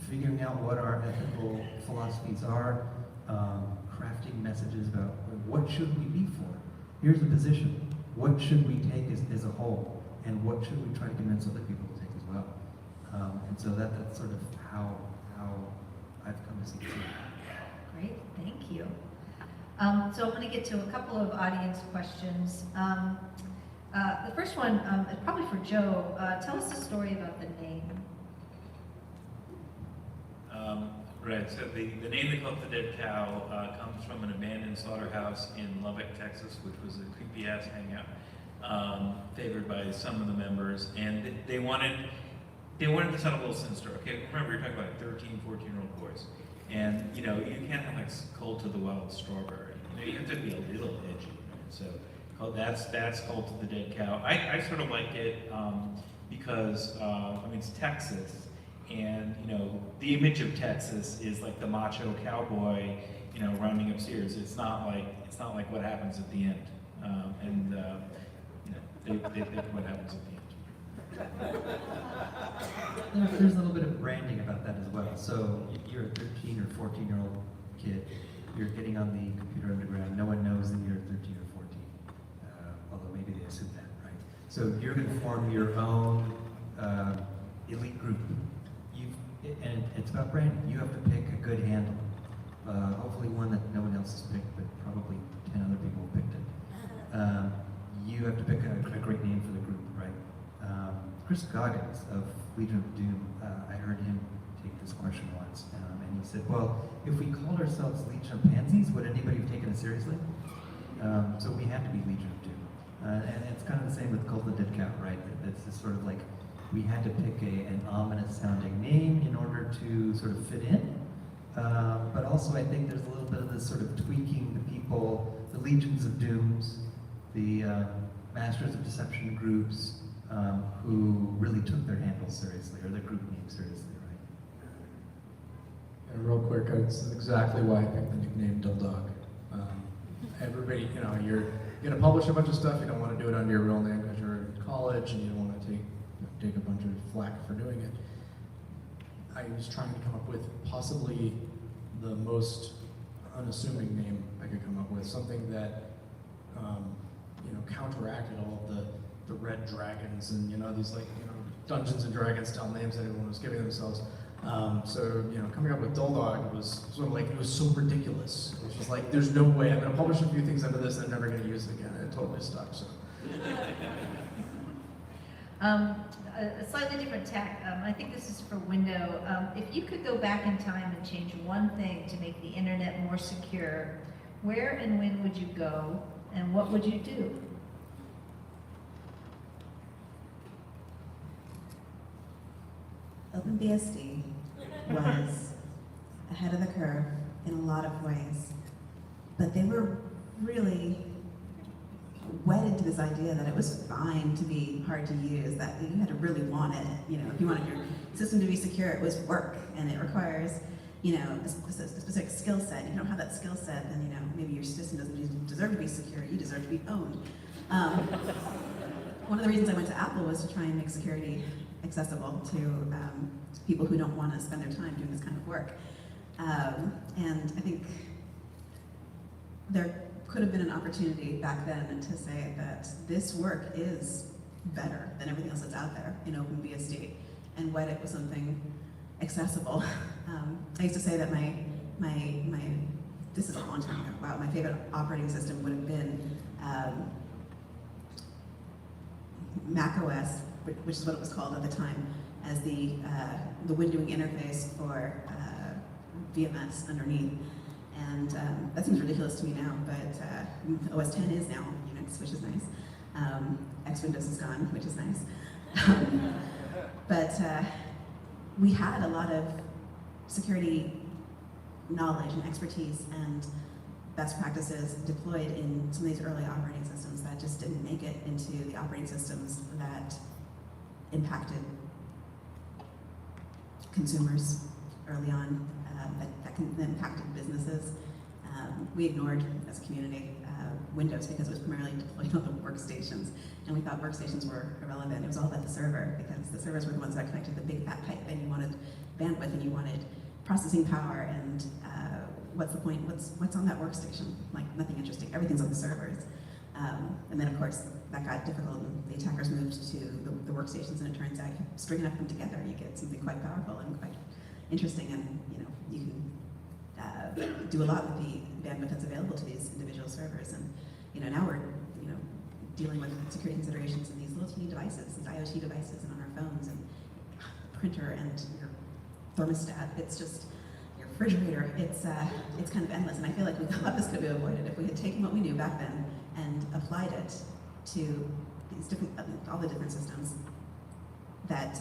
figuring out what our ethical philosophies are, crafting messages about what should we be for. Here's the position. What should we take as a whole? And what should we try to convince other people to take as well? And so that's sort of how I've come to see it. Great, thank you. So I'm going to get to a couple of audience questions. The first one is probably for Joe. Tell us a story about the name. Right, so the name they call it the Dead Cow comes from an abandoned slaughterhouse in Lubbock, Texas, which was a creepy-ass hangout, favored by some of the members, and they wanted to sound a little sinister. Okay, remember, you're talking about 13, 14-year-old boys. And, you can't have like Cult of the Wild Strawberry. You have to be a little edgy. Right? So that's Cult of the Dead Cow. I sort of like it because, it's Texas. And, the image of Texas is like the macho cowboy, rounding up Sears. It's not like what happens at the end. They pick what happens at the end. There's a little bit of branding about that as well. So you're a 13 or 14-year-old kid, you're getting on the computer underground, no one knows that you're 13 or 14, although maybe they assume that, right? So you're going to form your own elite group. And it's about branding. You have to pick a good handle, hopefully one that no one else has picked, but probably 10 other people have picked it. You have to pick a great name for the group, right? Chris Goggins of Legion of Doom, I heard him take this question once, and he said, well, if we called ourselves Legion of Pansies, would anybody have taken it seriously? So we had to be Legion of Doom. And it's kind of the same with Cult of the Dead Cow, right? It's just sort of like, we had to pick an ominous sounding name in order to sort of fit in. But also I think there's a little bit of this sort of tweaking the people, the Legions of Dooms, the Masters of Deception groups, who really took their handles seriously, or their group name seriously, right? And real quick, it's exactly why I picked the nickname Dill Dog. Everybody, you're gonna publish a bunch of stuff, you don't want to do it under your real name because you're in college and you don't want to take a bunch of flack for doing it. I was trying to come up with possibly the most unassuming name I could come up with, something that counteracted all of the red dragons and these Dungeons and Dragons style names that everyone was giving themselves. So coming up with Dill Dog was sort of like, it was so ridiculous. It was just like, there's no way I'm going to publish a few things under this and I'm never going to use it again. And it totally stuck. So. A slightly different tack. I think this is for Window. If you could go back in time and change one thing to make the internet more secure, where and when would you go, and what would you do? OpenBSD was ahead of the curve in a lot of ways, but they were really wedded to this idea that it was fine to be hard to use, that you had to really want it. If you wanted your system to be secure, it was work, and it requires, a specific skill set. If you don't have that skill set, then, maybe your system doesn't deserve to be secure, you deserve to be owned. One of the reasons I went to Apple was to try and make security accessible to people who don't want to spend their time doing this kind of work. And I think their could have been an opportunity back then to say that this work is better than everything else that's out there in OpenBSD, and why it was something accessible. I used to say that my this is a long time ago, wow, my favorite operating system would have been Mac OS, which is what it was called at the time, as the windowing interface for VMS underneath. And that seems ridiculous to me now, but OS 10 is now Unix, which is nice. X Windows is gone, which is nice. But we had a lot of security knowledge and expertise and best practices deployed in some of these early operating systems that just didn't make it into the operating systems that impacted consumers early on, that impacted businesses. We ignored, as a community, Windows because it was primarily deployed on the workstations, and we thought workstations were irrelevant. It was all about the server, because the servers were the ones that connected the big fat pipe, and you wanted bandwidth, and you wanted processing power, and what's the point? What's on that workstation? Like, nothing interesting. Everything's on the servers. And then, of course, that got difficult, and the attackers moved to the workstations, and it turns out, stringing up them together, you get something quite powerful and quite interesting, and you can do a lot with the bandwidth that's available to these individual servers. And now we're dealing with security considerations in these little teeny devices, these IoT devices, and on our phones, and printer, and your thermostat. It's just your refrigerator. It's kind of endless, and I feel like a lot of this could be avoided if we had taken what we knew back then and applied it to these different, all the different systems that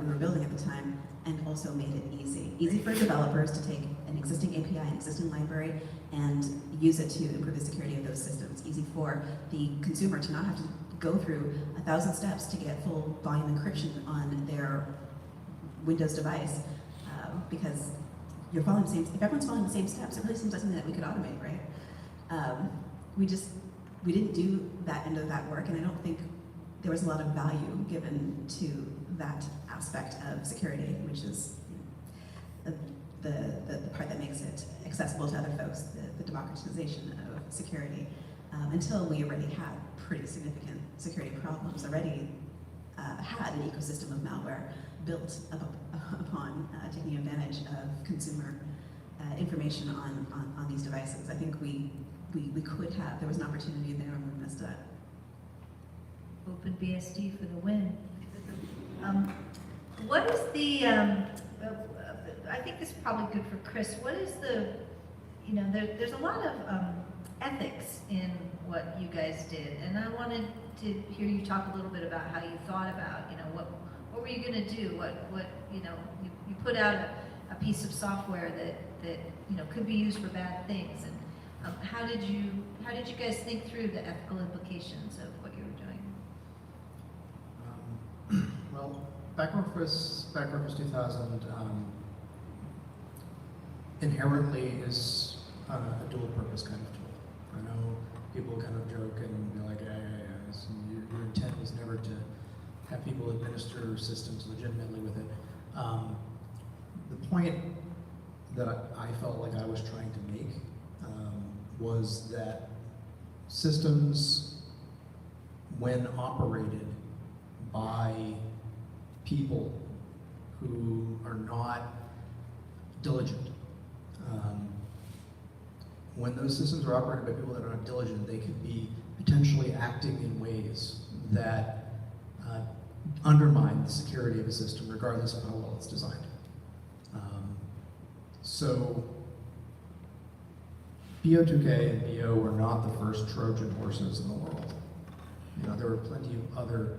we were building at the time, and also made it easy for developers to take an existing API, an existing library, and use it to improve the security of those systems. Easy for the consumer to not have to go through 1,000 steps to get full volume encryption on their Windows device, because you're following the same. If everyone's following the same steps, it really seems like something that we could automate, right? We didn't do that end of that work, and I don't think there was a lot of value given to that aspect of security, which is the part that makes it accessible to other folks, the democratization of security. Until we already had pretty significant security problems, already had an ecosystem of malware built upon taking advantage of consumer information on these devices. I think we could have, there was an opportunity there, and we missed it. OpenBSD for the win. What is the, I think this is probably good for Chris. What is the, there's a lot of ethics in what you guys did, and I wanted to hear you talk a little bit about how you thought about, what were you going to do? What you put out a piece of software that could be used for bad things, and how did you guys think through the ethical implications of what you were doing? Well, Backworkers 2000 inherently is a dual-purpose kind of tool. I know people kind of joke and be like, yeah. So your intent was never to have people administer systems legitimately with it. The point that I felt like I was trying to make was that systems, when operated by people who are not diligent, when those systems are operated by people that are not diligent, they could be potentially acting in ways that undermine the security of a system, regardless of how well it's designed. So BO2K and BO were not the first Trojan horses in the world. There were plenty of other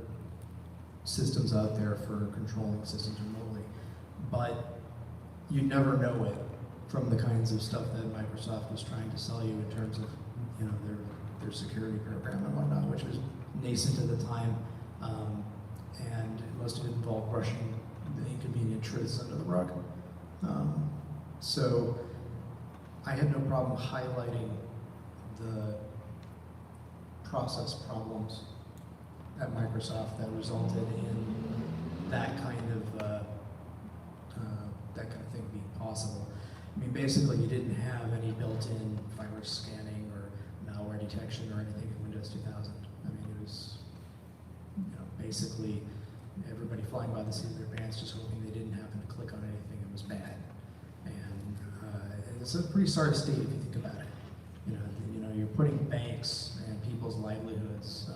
systems out there for controlling systems remotely, but you never know it from the kinds of stuff that Microsoft was trying to sell you in terms of their security program and whatnot, which was nascent at the time, and most of it involved brushing the inconvenient truths under the rug. So I had no problem highlighting the process problems at Microsoft that resulted in that kind of thing being possible. I mean, basically, you didn't have any built-in virus scanning or malware detection or anything in Windows 2000. I mean, it was, basically everybody flying by the seat of their pants just hoping they didn't happen to click on anything that was bad. And it's a pretty sorry state if you think about it. You're putting banks and people's livelihoods,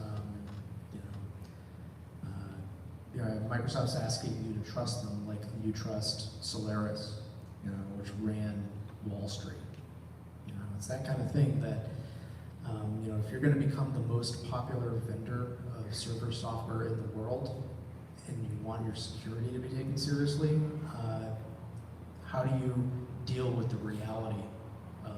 Microsoft's asking you to trust them like you trust Solaris, which ran Wall Street. It's that kind of thing that, if you're going to become the most popular vendor of server software in the world, and you want your security to be taken seriously, how do you deal with the reality of,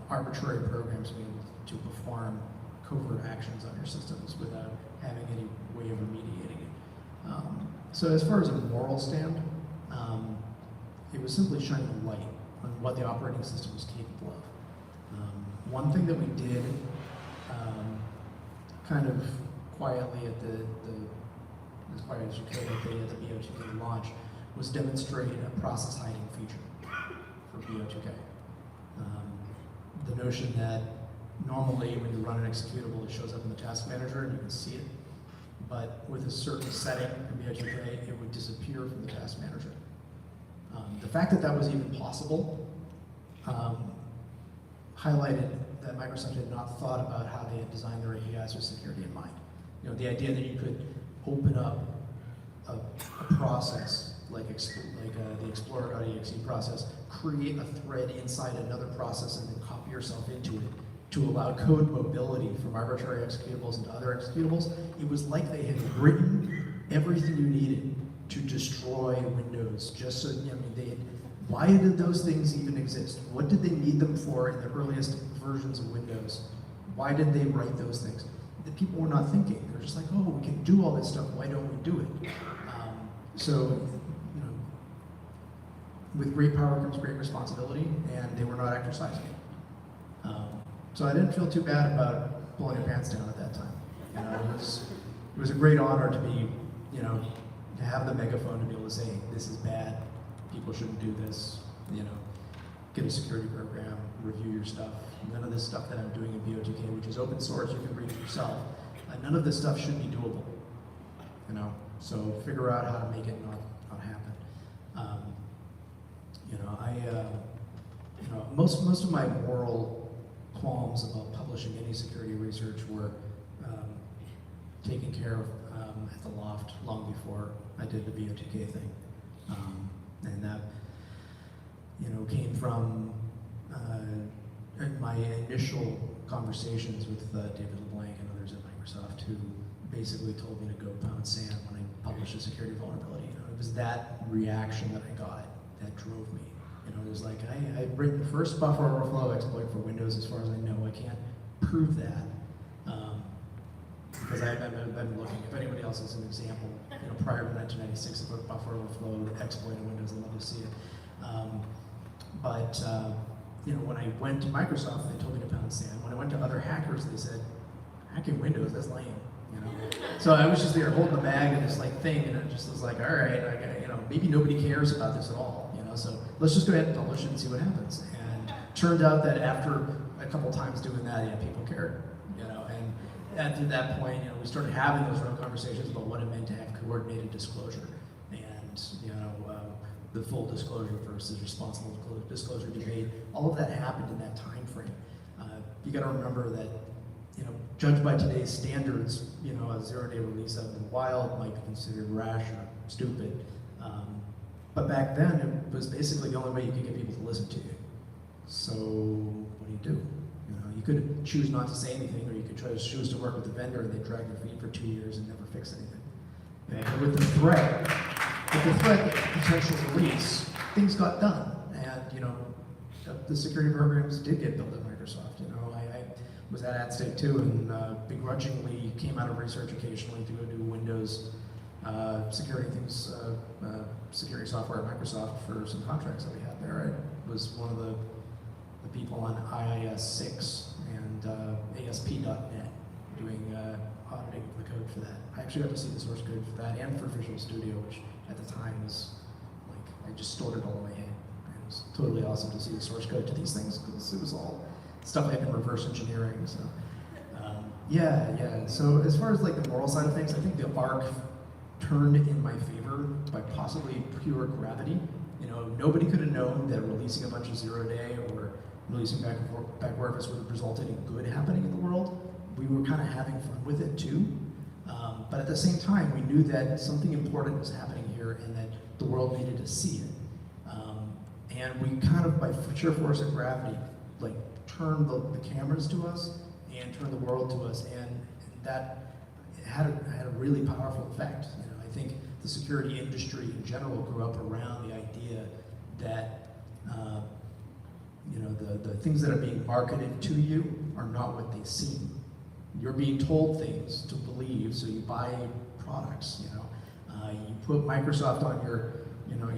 arbitrary programs being able to perform covert actions on your systems without having any way of remediating it? So as far as a moral stand, it was simply shining a light on what the operating system was capable of. One thing that we did, kind of quietly as quiet as you could at the BO2K launch, was demonstrate a process hiding feature for BO2K. The notion that normally when you run an executable, it shows up in the task manager and you can see it, but with a certain setting in BO2K, it would disappear from the task manager. The fact that that was even possible highlighted that Microsoft had not thought about how they had designed their APIs with security in mind. The idea that you could open up a process like the Explorer.exe process, create a thread inside another process and then copy yourself into it to allow code mobility from arbitrary executables into other executables. It was like they had written everything you needed to destroy Windows, just so, why did those things even exist? What did they need them for in the earliest versions of Windows? Why did they write those things? The people were not thinking. They're just like, oh, we can do all this stuff, why don't we do it? With great power comes great responsibility, and they were not exercising it. So I didn't feel too bad about pulling your pants down at that time. It was a great honor to be, to have the megaphone to be able to say, this is bad, people shouldn't do this, get a security program, review your stuff. None of this stuff that I'm doing in BO2K, which is open source, you can read it yourself. None of this stuff should be doable, So figure out how to make it not happen. Most of my moral qualms about publishing any security research were taken care of at the Loft long before I did the BO2K thing. And that, came from my initial conversations with David LeBlanc and others at Microsoft, who basically told me to go pound sand when I published a security vulnerability. It was that reaction that I got that drove me. It was like, I've written the first buffer overflow exploit for Windows as far as I know. I can't prove that. Because I've been looking, if anybody else has an example, prior to 1996 of a buffer overflow exploit in Windows, I'd love to see it. When I went to Microsoft, they told me to pound sand. When I went to other hackers, they said, hacking Windows, that's lame. So I was just there holding the bag of this thing, and it just was like, all right, maybe nobody cares about this at all. So let's just go ahead and publish it and see what happens. And turned out that after a couple times doing that, people cared. And at that point, we started having those real conversations about what it meant to have coordinated disclosure, and the full disclosure versus responsible disclosure debate. All of that happened in that time frame. You got to remember that, judged by today's standards, a zero-day release out in the wild might be considered rash or stupid. But back then, it was basically the only way you could get people to listen to you. So what do? You could choose not to say anything, or you could choose to work with the vendor and they drag their feet for 2 years and never fix anything. And with the threat of potential release, things got done. And the security programs did get built at Microsoft. I was at Stake too, and begrudgingly came out of research occasionally to go do Windows security things, security software at Microsoft for some contracts that we had there. I was one of the people on IIS6 and ASP.NET doing auditing of the code for that. I actually got to see the source code for that and for Visual Studio, which at the time was I just stored it all in my head. It was totally awesome to see the source code to these things because it was all stuff I've been reverse engineering. So yeah. So as far as like the moral side of things, I think the arc turned in my favor by possibly pure gravity. You know, nobody could have known that releasing a bunch of zero-day or releasing back workers would have resulted in good happening in the world. We were kind of having fun with it too. But at the same time, we knew that something important was happening here and that the world needed to see it. And we kind of, by sheer force of gravity, like turned the cameras to us and turned the world to us, and that had a really powerful effect. You know, I think the security industry in general grew up around the idea that you know, the things that are being marketed to you are not what they seem. You're being told things to believe, so you buy products. You know, you put Microsoft on your, you know,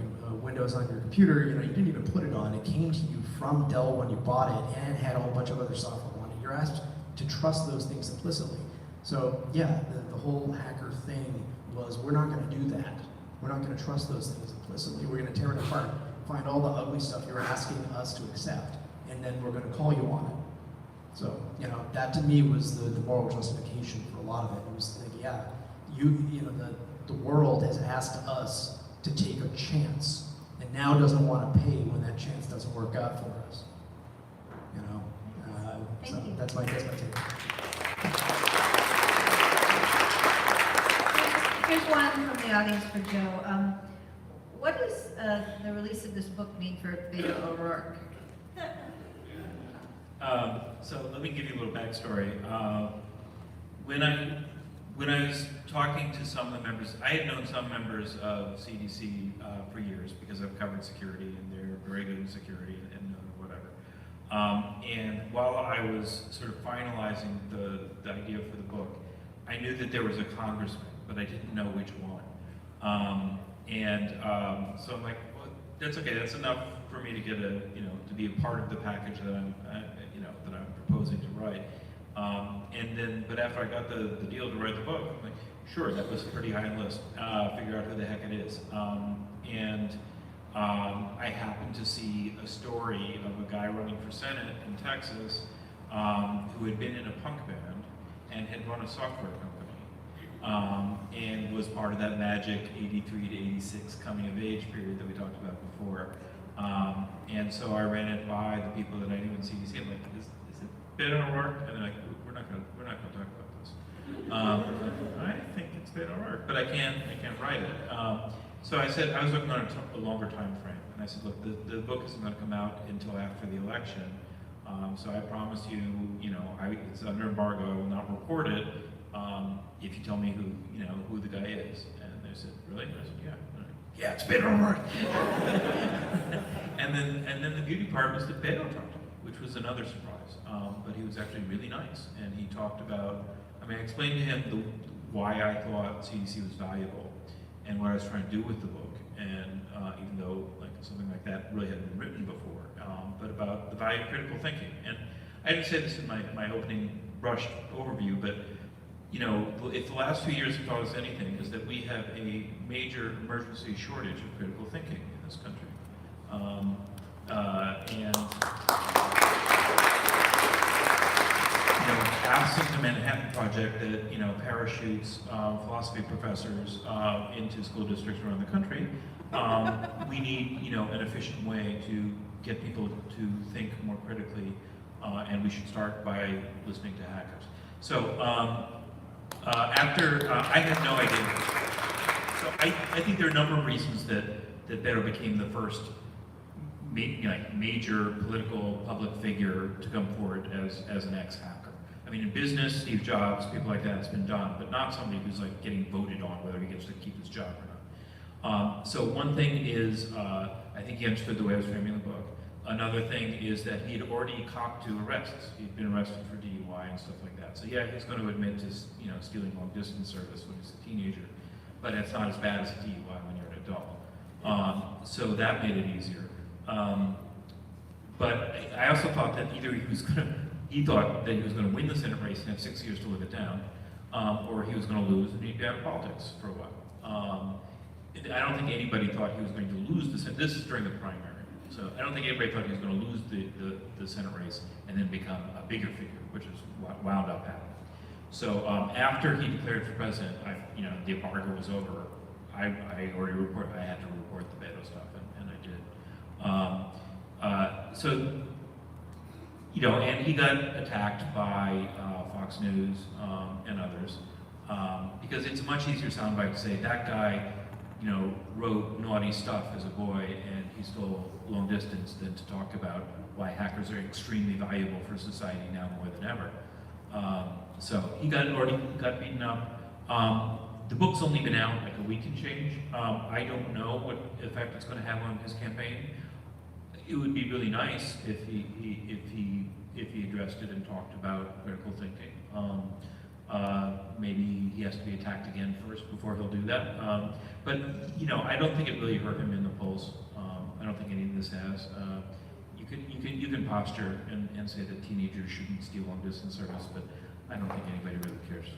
Windows on your computer. You know, you didn't even put it on. It came to you from Dell when you bought it, and it had a whole bunch of other software on it. You're asked to trust those things implicitly. So yeah, the whole hacker thing was, we're not going to do that. We're not going to trust those things implicitly. We're going to tear it apart, find all the ugly stuff you're asking us to accept, and then we're going to call you on it. So, you know, that to me was the moral justification for a lot of it. It was like, yeah, you know, the world has asked us to take a chance, and now doesn't want to pay when that chance doesn't work out for us. You know, Thank so you. that's my take. Here's one from the audience for Joe. What does the release of this book mean for Beto O'Rourke? So let me give you a little backstory. When I was talking to some of the members, I had known some members of CDC for years because I've covered security, and they're very good in security and whatever. And while I was sort of finalizing the idea for the book, I knew that there was a congressman, but I didn't know which one. So I'm like, well, that's okay. That's enough for me to get to be a part of the package that I'm proposing to write. But after I got the deal to write the book, I'm like, sure, that was pretty high on the list. Figure out who the heck it is. I happened to see a story of a guy running for Senate in Texas who had been in a punk band and had run a software company and was part of that magic 83 to 86 coming of age period that we talked about before. And so I ran it by the people that I knew in CDC. I'm like, is it Beto O'Rourke? And they're like, we're not gonna talk about this. I think it's Beto O'Rourke, but I can't write it. So I said, I was looking on a longer time frame, and I said, look, the book isn't going to come out until after the election. So I promise you, it's under embargo. I will not report it if you tell me who the guy is. And they said, really? And I said, yeah. Yeah, it's Beto O'Rourke. and then the beauty part was that Beto talked to me, which was another surprise. But he was actually really nice, and he talked about. I explained to him why I thought CDC was valuable and what I was trying to do with the book, and even though something like that really hadn't been written before, but about the value of critical thinking. And I didn't say this in my opening rushed overview, but if the last few years have taught us anything, is that we have a major emergency shortage of critical thinking in this country. Absent the Manhattan Project that parachutes philosophy professors into school districts around the country, we need an efficient way to get people to think more critically, and we should start by listening to hackers. So after I had no idea. So I think there are a number of reasons that Beto became the first major political public figure to come forward as an ex-hacker. In business, Steve Jobs, people like that, it's been done, but not somebody who's getting voted on whether he gets to keep his job or not. So one thing is, I think he understood the way I was framing the book. Another thing is that he had already copped to arrests. He'd been arrested for DUI and stuff like that. So yeah, he's going to admit to stealing long distance service when he's a teenager, but it's not as bad as a DUI when you're an adult. So that made it easier. But I also thought that either he thought that he was going to win the Senate race and have 6 years to live it down, or he was going to lose and he'd be out of politics for a while. I don't think anybody thought he was going to lose the Senate. This is during the primary. So I don't think anybody thought he was going to lose the Senate race and then become a bigger figure, which is what wound up happening. So after he declared for president, the embargo was over. I already I had to report the Beto stuff, and I did. And he got attacked by Fox News and others because it's a much easier soundbite to say that guy, wrote naughty stuff as a boy and he stole long distance than to talk about why hackers are extremely valuable for society now more than ever. So he already got beaten up. The book's only been out like a week and change. I don't know what effect it's going to have on his campaign. It would be really nice if he addressed it and talked about critical thinking. Maybe he has to be attacked again first before he'll do that. But I don't think it really hurt him in the polls. I don't think any of this has. You can posture and say that teenagers shouldn't steal long distance service, but I don't think anybody really cares.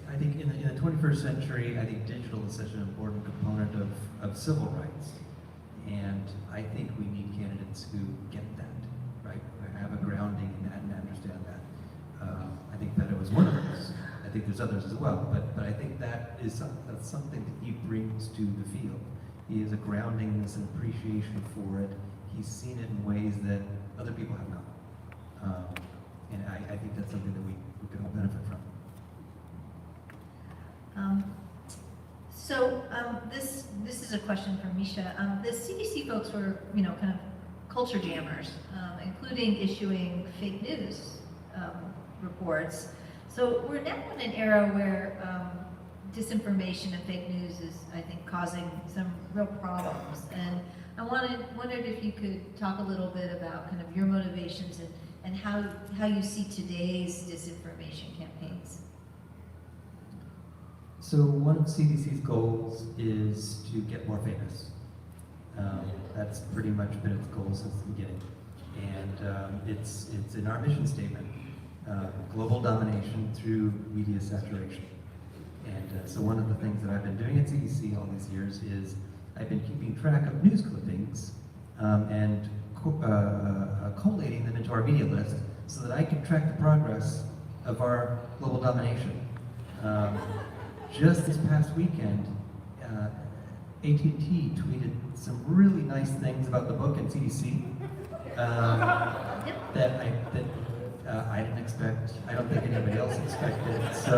I think in the 21st century, I think digital is such an important component of civil rights. And I think we need candidates who get that, right? Who have a grounding in that and understand that. I think Beto is one of those. I think there's others as well, but I think that's something that he brings to the field. He has a groundingness and appreciation for it. He's seen it in ways that other people have not. And I think that's something that we can all benefit from. This is a question for Misha. The CDC folks were, kind of culture jammers, including issuing fake news reports. So we're now in an era where disinformation and fake news is, I think, causing some real problems. And I wondered if you could talk a little bit about kind of your motivations and how you see today's disinformation campaigns. So one of CDC's goals is to get more famous. That's pretty much been its goal since the beginning. And it's in our mission statement, global domination through media saturation. And so one of the things that I've been doing at CDC all these years is I've been keeping track of news clippings and collating them into our media list so that I can track the progress of our global domination. Just this past weekend, AT&T tweeted some really nice things about the book at CDC that I didn't expect. I don't think anybody else expected. So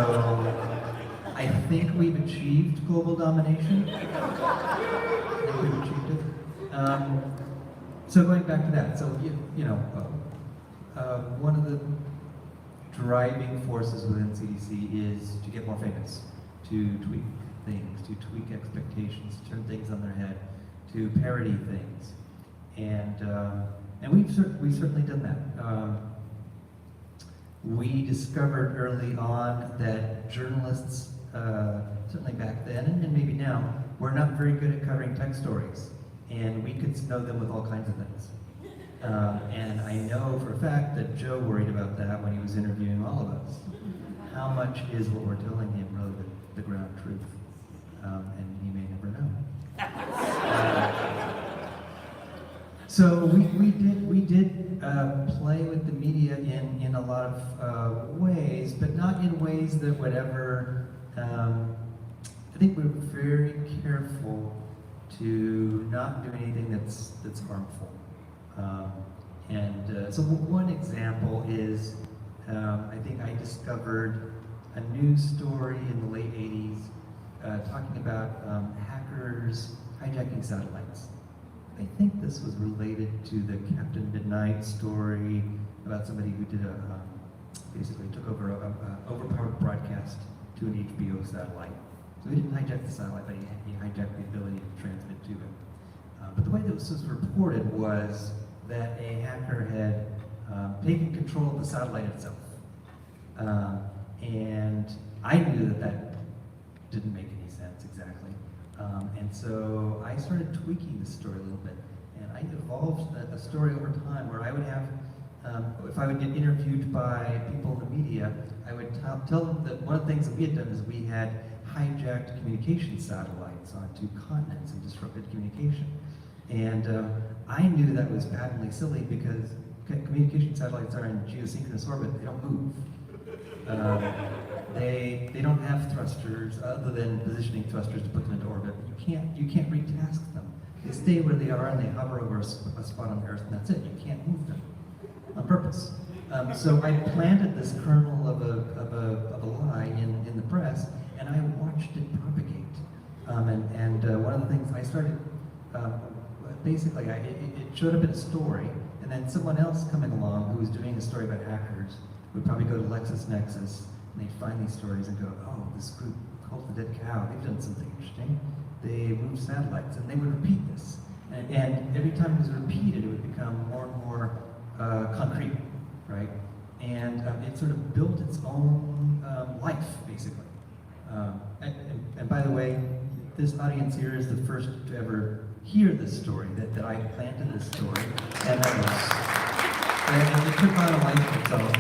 I think we've achieved global domination. I think we've achieved it. So going back to that, so one of the driving forces within CDC is to get more famous, to tweak things, to tweak expectations, to turn things on their head, to parody things, and we've certainly done that. We discovered early on that journalists, certainly back then and maybe now, were not very good at covering tech stories, and we could snow them with all kinds of things. And I know for a fact that Joe worried about that when he was interviewing all of us. How much is what we're telling him really the ground truth? And he may never know. So we did play with the media in a lot of ways, but not in ways that would ever. I think we're very careful to not do anything that's harmful. So one example is, I think I discovered a news story in the late 80s talking about hackers hijacking satellites. I think this was related to the Captain Midnight story about somebody who did basically took over a overpowered broadcast to an HBO satellite. So he didn't hijack the satellite, but he hijacked the ability to transmit to it. But the way this was reported was that a hacker had taken control of the satellite itself. And I knew that didn't make any sense exactly. And so I started tweaking the story a little bit. And I evolved a story over time where I would have if I would get interviewed by people in the media, I would tell them that one of the things that we had done is we had hijacked communication satellites onto continents and disrupted communication. And I knew that was patently silly because communication satellites are in geosynchronous orbit, they don't move. They don't have thrusters other than positioning thrusters to put them into orbit. You can't retask them. They stay where they are and they hover over a spot on the Earth, and that's it. You can't move them on purpose. So I planted this kernel of a lie in the press, and I watched it propagate. One of the things I started, basically, it showed up in a story, and then someone else coming along who was doing a story about hackers would probably go to LexisNexis, and they'd find these stories and go, oh, this group, Cult of the Dead Cow, they've done something interesting. They moved satellites, and they would repeat this. And every time it was repeated, it would become more and more concrete, right? And it sort of built its own life, basically. And by the way, this audience here is the first to ever hear this story, that I planted this story, and it took on a life of its own.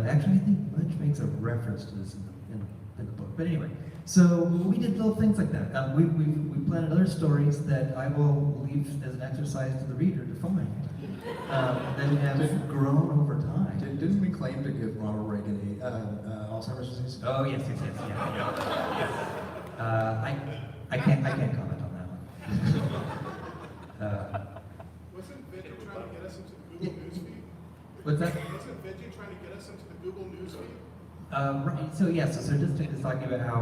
Actually, I think Budge makes a reference to this in the book. But anyway, so we did little things like that. We planted other stories that I will leave as an exercise to the reader to find, that have grown over time. Didn't we claim to give Ronald Reagan Alzheimer's disease? Oh yes, yeah. I can't comment on that one. Wasn't Veggie trying to get us into the Google newsfeed? What's that? Wasn't Veggie trying to get us into the Google newsfeed? Right. So yes, so Sadistic is talking about how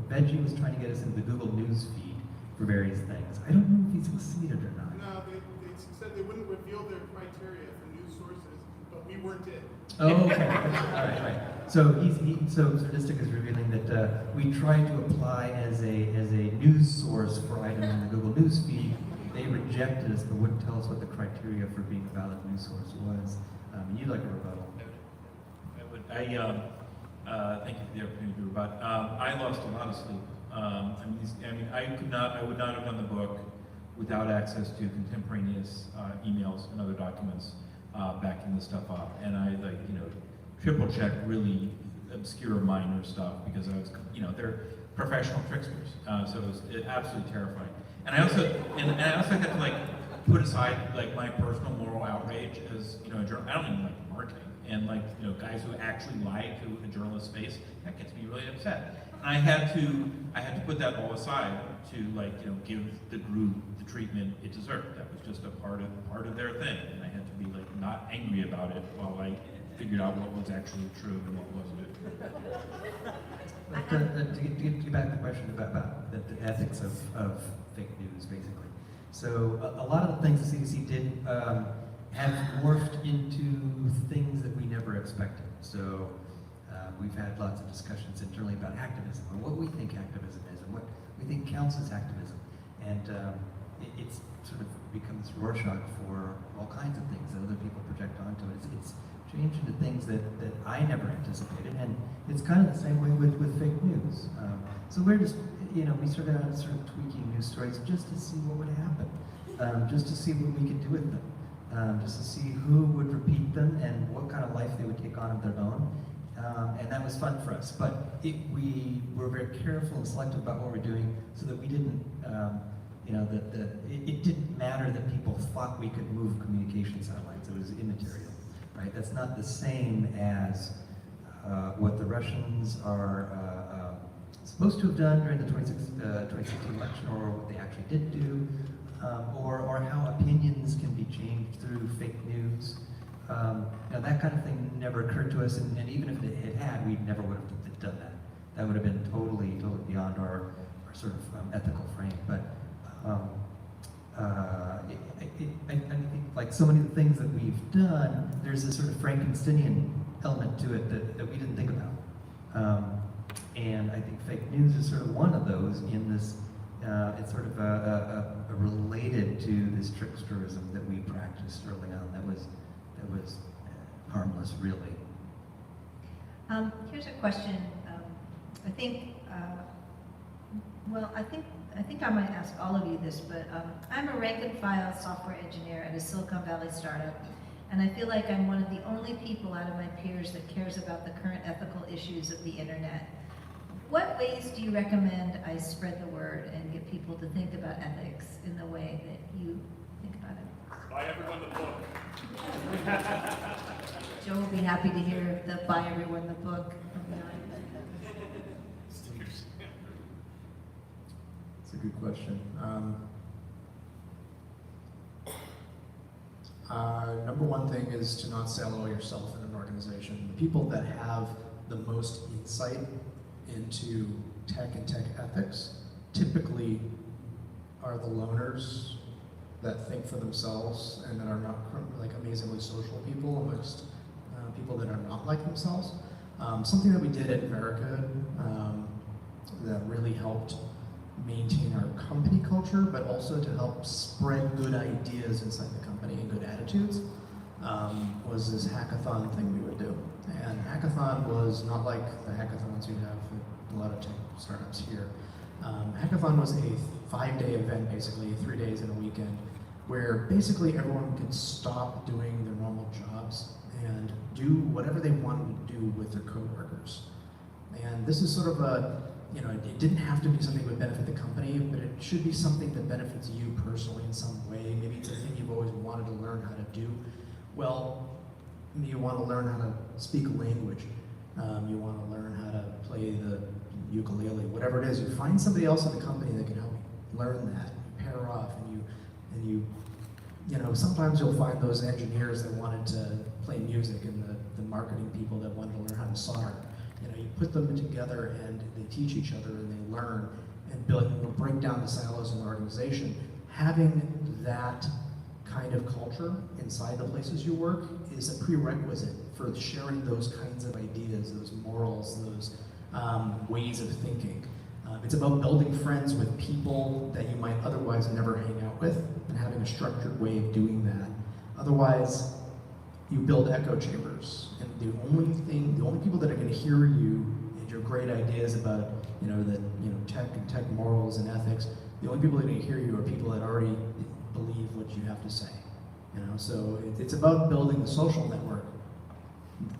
Veggie was trying to get us into the Google News feed for various things. I don't know if he succeeded or not. No, they said they wouldn't reveal their criteria for news sources, but we weren't it. Oh, okay. All right. So so Sadistic is revealing that we tried to apply as a news source for items in the Google News feed. They rejected us, but wouldn't tell us what the criteria for being a valid news source was. You'd like a rebuttal? Thank you for the opportunity to rebut. I lost a lot of sleep. I would not have done the book without access to contemporaneous emails and other documents backing this stuff up. And I triple check really obscure minor stuff because I was, they're professional tricksters. So it was absolutely terrifying. And I also had to put aside my personal moral outrage as a journalist. I don't even like marketing. And guys who actually lie to a journalist's face, that gets me really upset. And I had to put that all aside to give the group the treatment it deserved. That was just a part of their thing, and I had to be not angry about it while I figured out what was actually true and what wasn't. To get back to the question about the ethics of fake news, basically. So a lot of the things the CDC did have morphed into things that we never expected. So we've had lots of discussions internally about activism and what we think activism is and what we think counts as activism. And it's sort of become this Rorschach for all kinds of things that other people project onto it. It's changed into things that I never anticipated. And it's kind of the same way with fake news. So we're just, we started out sort of tweaking news stories just to see what would happen, just to see what we could do with them. Just to see who would repeat them and what kind of life they would take on of their own. And that was fun for us. But we were very careful and selective about what we're doing so that we didn't, it didn't matter that people thought we could move communication satellites. It was immaterial, right? That's not the same as what the Russians are supposed to have done during the 2016 election, or what they actually did do. Or how opinions can be changed through fake news. That kind of thing never occurred to us, and even if it had, we never would have done that. That would have been totally beyond our sort of ethical frame. But I think so many of the things that we've done, there's this sort of Frankensteinian element to it that we didn't think about. And I think fake news is sort of one of those in this. It's sort of related to this tricksterism that we practiced early on. That was harmless, really. Here's a question. I think Well, I think I might ask all of you this, but I'm a rank and file software engineer at a Silicon Valley startup, and I feel like I'm one of the only people out of my peers that cares about the current ethical issues of the internet. What ways do you recommend I spread the word and get people to think about ethics in the way that you think about it? Buy everyone the book. Joe will be happy to hear the buy everyone the book from the audience. It's a good question. Number one thing is to not silo yourself in an organization. The people that have the most insight into tech and tech ethics typically are the loners that think for themselves and that are not like amazingly social people amongst people that are not like themselves. Something that we did at America that really helped maintain our company culture, but also to help spread good ideas inside the company and good attitudes, was this hackathon thing we would do. And hackathon was not like the hackathons you have at a lot of tech startups here. Hackathon was a 5-day event, basically 3 days in a weekend, where basically everyone could stop doing their normal jobs and do whatever they wanted to do with their coworkers. And this is sort of a, you know, it didn't have to be something that would benefit the company, but it should be something that benefits you personally in some way. Maybe it's a thing you've always wanted to learn how to do. Well, maybe you want to learn how to speak a language. You want to learn how to play the ukulele, whatever it is. You find somebody else in the company that can help you learn that. You pair off, and you know, sometimes you'll find those engineers that wanted to play music and the marketing people that wanted to learn how to solder. You know, you put them together and they teach each other and they learn and break down the silos in the organization. Having that kind of culture inside the places you work is a prerequisite for sharing those kinds of ideas, those morals, those ways of thinking. It's about building friends with people that you might otherwise never hang out with and having a structured way of doing that. Otherwise, you build echo chambers, and the only people that are going to hear you and your great ideas about, tech and tech morals and ethics, the only people that are going to hear you are people that already believe what you have to say. So it's about building the social network,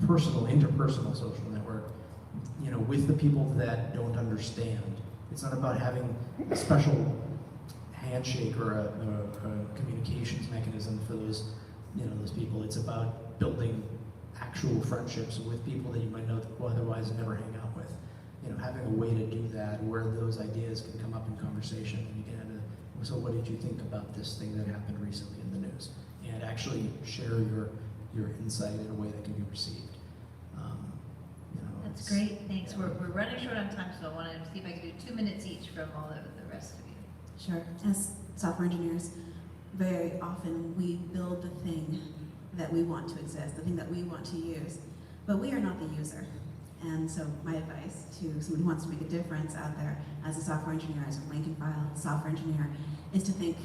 interpersonal social network, with the people that don't understand. It's not about having a special handshake or a communications mechanism for those people. It's about building actual friendships with people that you might know otherwise never hang out with. Having a way to do that where those ideas can come up in conversation and you can have so what did you think about this thing that happened recently in the news? And actually share your insight in a way that can be received. That's great, thanks. We're running short on time, so I want to see if I can do 2 minutes each from all of the rest of you. Sure. As software engineers, very often we build the thing that we want to exist, the thing that we want to use, but we are not the user. And so my advice to someone who wants to make a difference out there as a software engineer, as a rank and file software engineer, is to think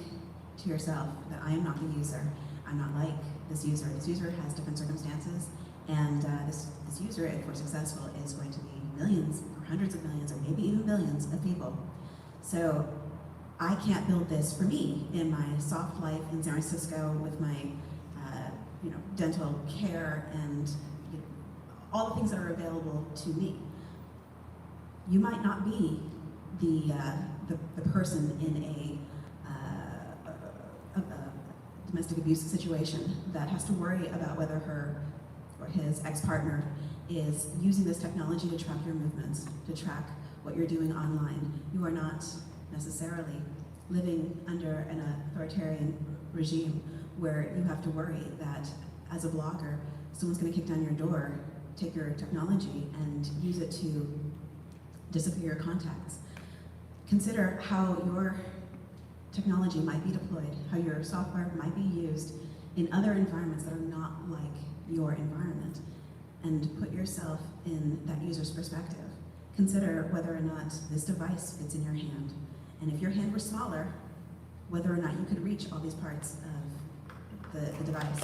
to yourself that I am not the user. I'm not like this user. This user has different circumstances, and this user, if we're successful, is going to be millions or hundreds of millions or maybe even billions of people. So I can't build this for me in my soft life in San Francisco with my dental care and all the things that are available to me. You might not be the person in a domestic abuse situation that has to worry about whether her or his ex-partner is using this technology to track your movements, to track what you're doing online. You are not necessarily living under an authoritarian regime where you have to worry that as a blogger, someone's going to kick down your door, take your technology, and use it to disappear your contacts. Consider how your technology might be deployed, how your software might be used in other environments that are not like your environment, and put yourself in that user's perspective. Consider whether or not this device fits in your hand, and if your hand were smaller, whether or not you could reach all these parts of the device.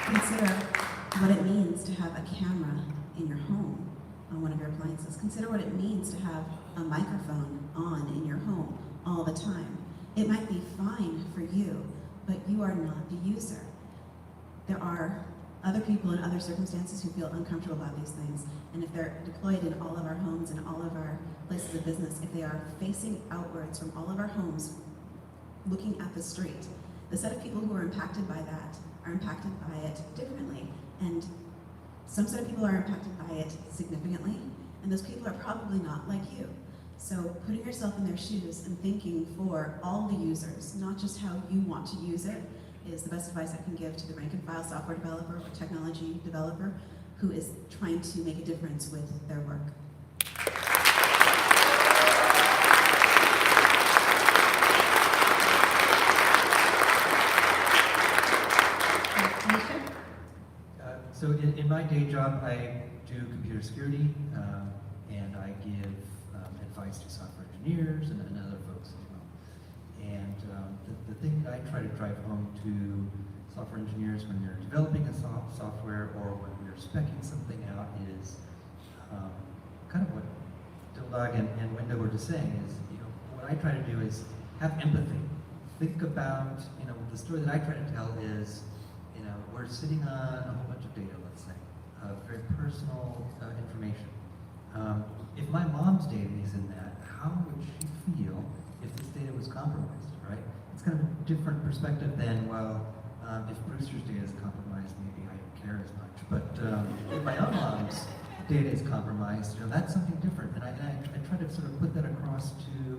Consider what it means to have a camera in your home on one of your appliances. Consider what it means to have a microphone on in your home all the time. It might be fine for you, but you are not the user. There are other people in other circumstances who feel uncomfortable about these things, and if they're deployed in all of our homes and all of our places of business, if they are facing outwards from all of our homes, looking at the street, the set of people who are impacted by that are impacted by it differently, and some set of people are impacted by it significantly, and those people are probably not like you. So putting yourself in their shoes and thinking for all the users, not just how you want to use it, is the best advice I can give to the rank and file software developer or technology developer who is trying to make a difference with their work. So in my day job, I do computer security, and I give advice to software engineers and other folks as well. And the thing that I try to drive home to software engineers when they're developing a software or when we're speccing something out is kind of what Dildog and Wendell were just saying is, what I try to do is have empathy. Think about, the story that I try to tell is, we're sitting on a whole bunch of data, let's say, very personal information. If my mom's data is in that, how would she feel if this data was compromised, right? It's kind of a different perspective than, well, if Brewster's data is compromised, maybe I don't care as much. But if my own mom's data is compromised, that's something different. And I try to sort of put that across to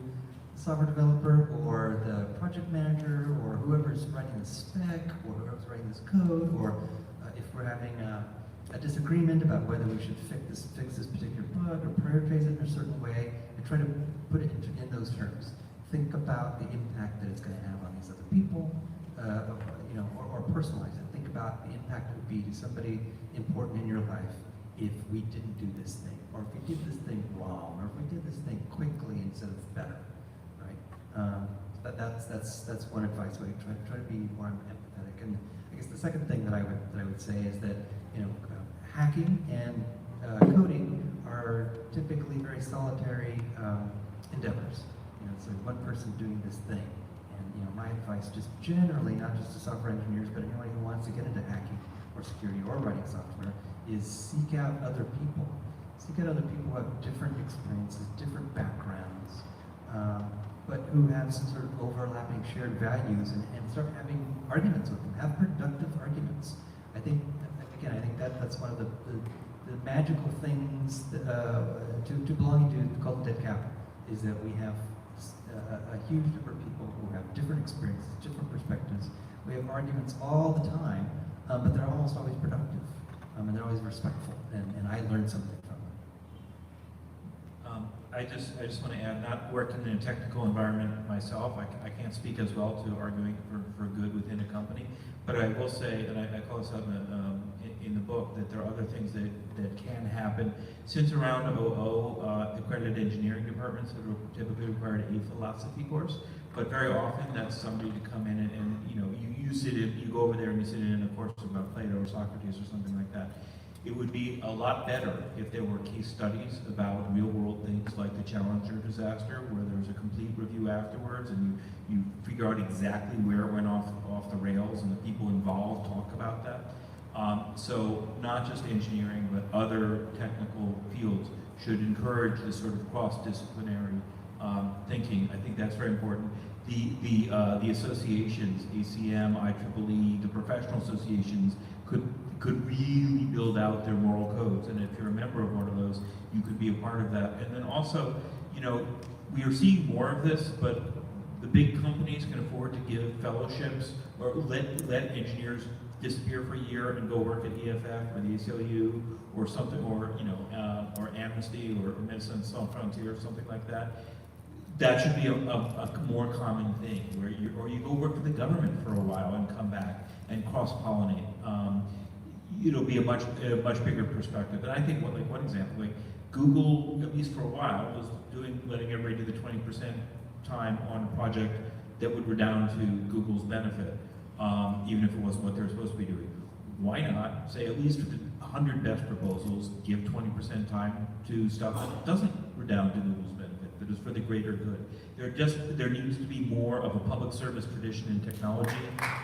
the software developer or the project manager or whoever's writing the spec or whoever's writing this code, or if we're having a disagreement about whether we should fix this particular bug or prioritize it in a certain way, and try to put it in those terms. Think about the impact that it's going to have on these other people, or personalize it. Think about the impact it would be to somebody important in your life if we didn't do this thing, or if we did this thing wrong, or if we did this thing quickly instead of better, right? That's one advice. We try to be more empathetic. And I guess the second thing that I would say is that hacking and coding are typically very solitary endeavors. It's like one person doing this thing. And my advice, just generally, not just to software engineers, but anyone who wants to get into hacking or security or writing software, is seek out other people. Seek out other people who have different experiences, different backgrounds, but who have some sort of overlapping shared values, and start having arguments with them. Have productive arguments. I think that's one of the magical things that, to belonging to called Dead Capital, is that we have a huge number of people who have different experiences, different perspectives. We have arguments all the time, but they're almost always productive, and they're always respectful, and I learned something from them. I just want to add, not working in a technical environment myself, I can't speak as well to arguing for good within a company, but I will say, and I call this out in the book, that there are other things that can happen. Since around 00, accredited engineering departments have typically required a philosophy course, but very often that's somebody to come in and you go over there and you sit in a course about Plato or Socrates or something like that. It would be a lot better if there were case studies about real-world things like the Challenger disaster, where there's a complete review afterwards, and you figure out exactly where it went off the rails, and the people involved talk about that. So not just engineering, but other technical fields should encourage this sort of cross-disciplinary thinking. I think that's very important. The associations, ACM, IEEE, the professional associations could really build out their moral codes, and if you're a member of one of those, you could be a part of that. And then also, we are seeing more of this, but the big companies can afford to give fellowships or let engineers disappear for a year and go work at EFF or the ACLU or something, or Amnesty or Medicine Sans Frontier or something like that. That should be a more common thing, where you go work for the government for a while and come back and cross-pollinate. It'll be a much bigger perspective. And I think one example, like Google, at least for a while, was letting everybody do the 20% time on a project that would redound to Google's benefit, even if it wasn't what they're supposed to be doing. Why not say, at least for the 100 best proposals, give 20% time to stuff that doesn't redound to the who's benefit, that is for the greater good. There needs to be more of a public service tradition in technology,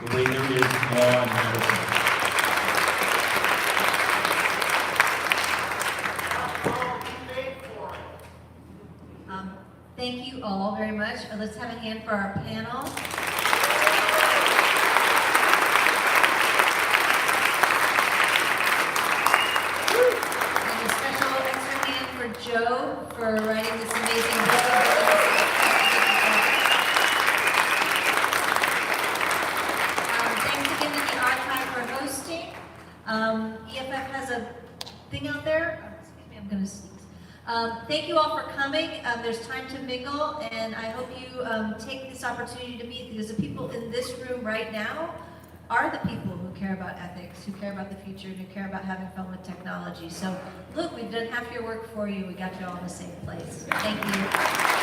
the way there is in law and medicine. Thank you all very much. Let's have a hand for our panel. And a special extra hand for Joe for writing this amazing book. Thanks again to the archive for hosting. EFF has a thing out there. Oh, excuse me, I'm going to sneeze. Thank you all for coming. There's time to mingle, and I hope you take this opportunity to meet, because the people in this room right now are the people who care about ethics, who care about the future, and who care about having fun with technology. So look, we've done half your work for you. We got you all in the same place. Thank you.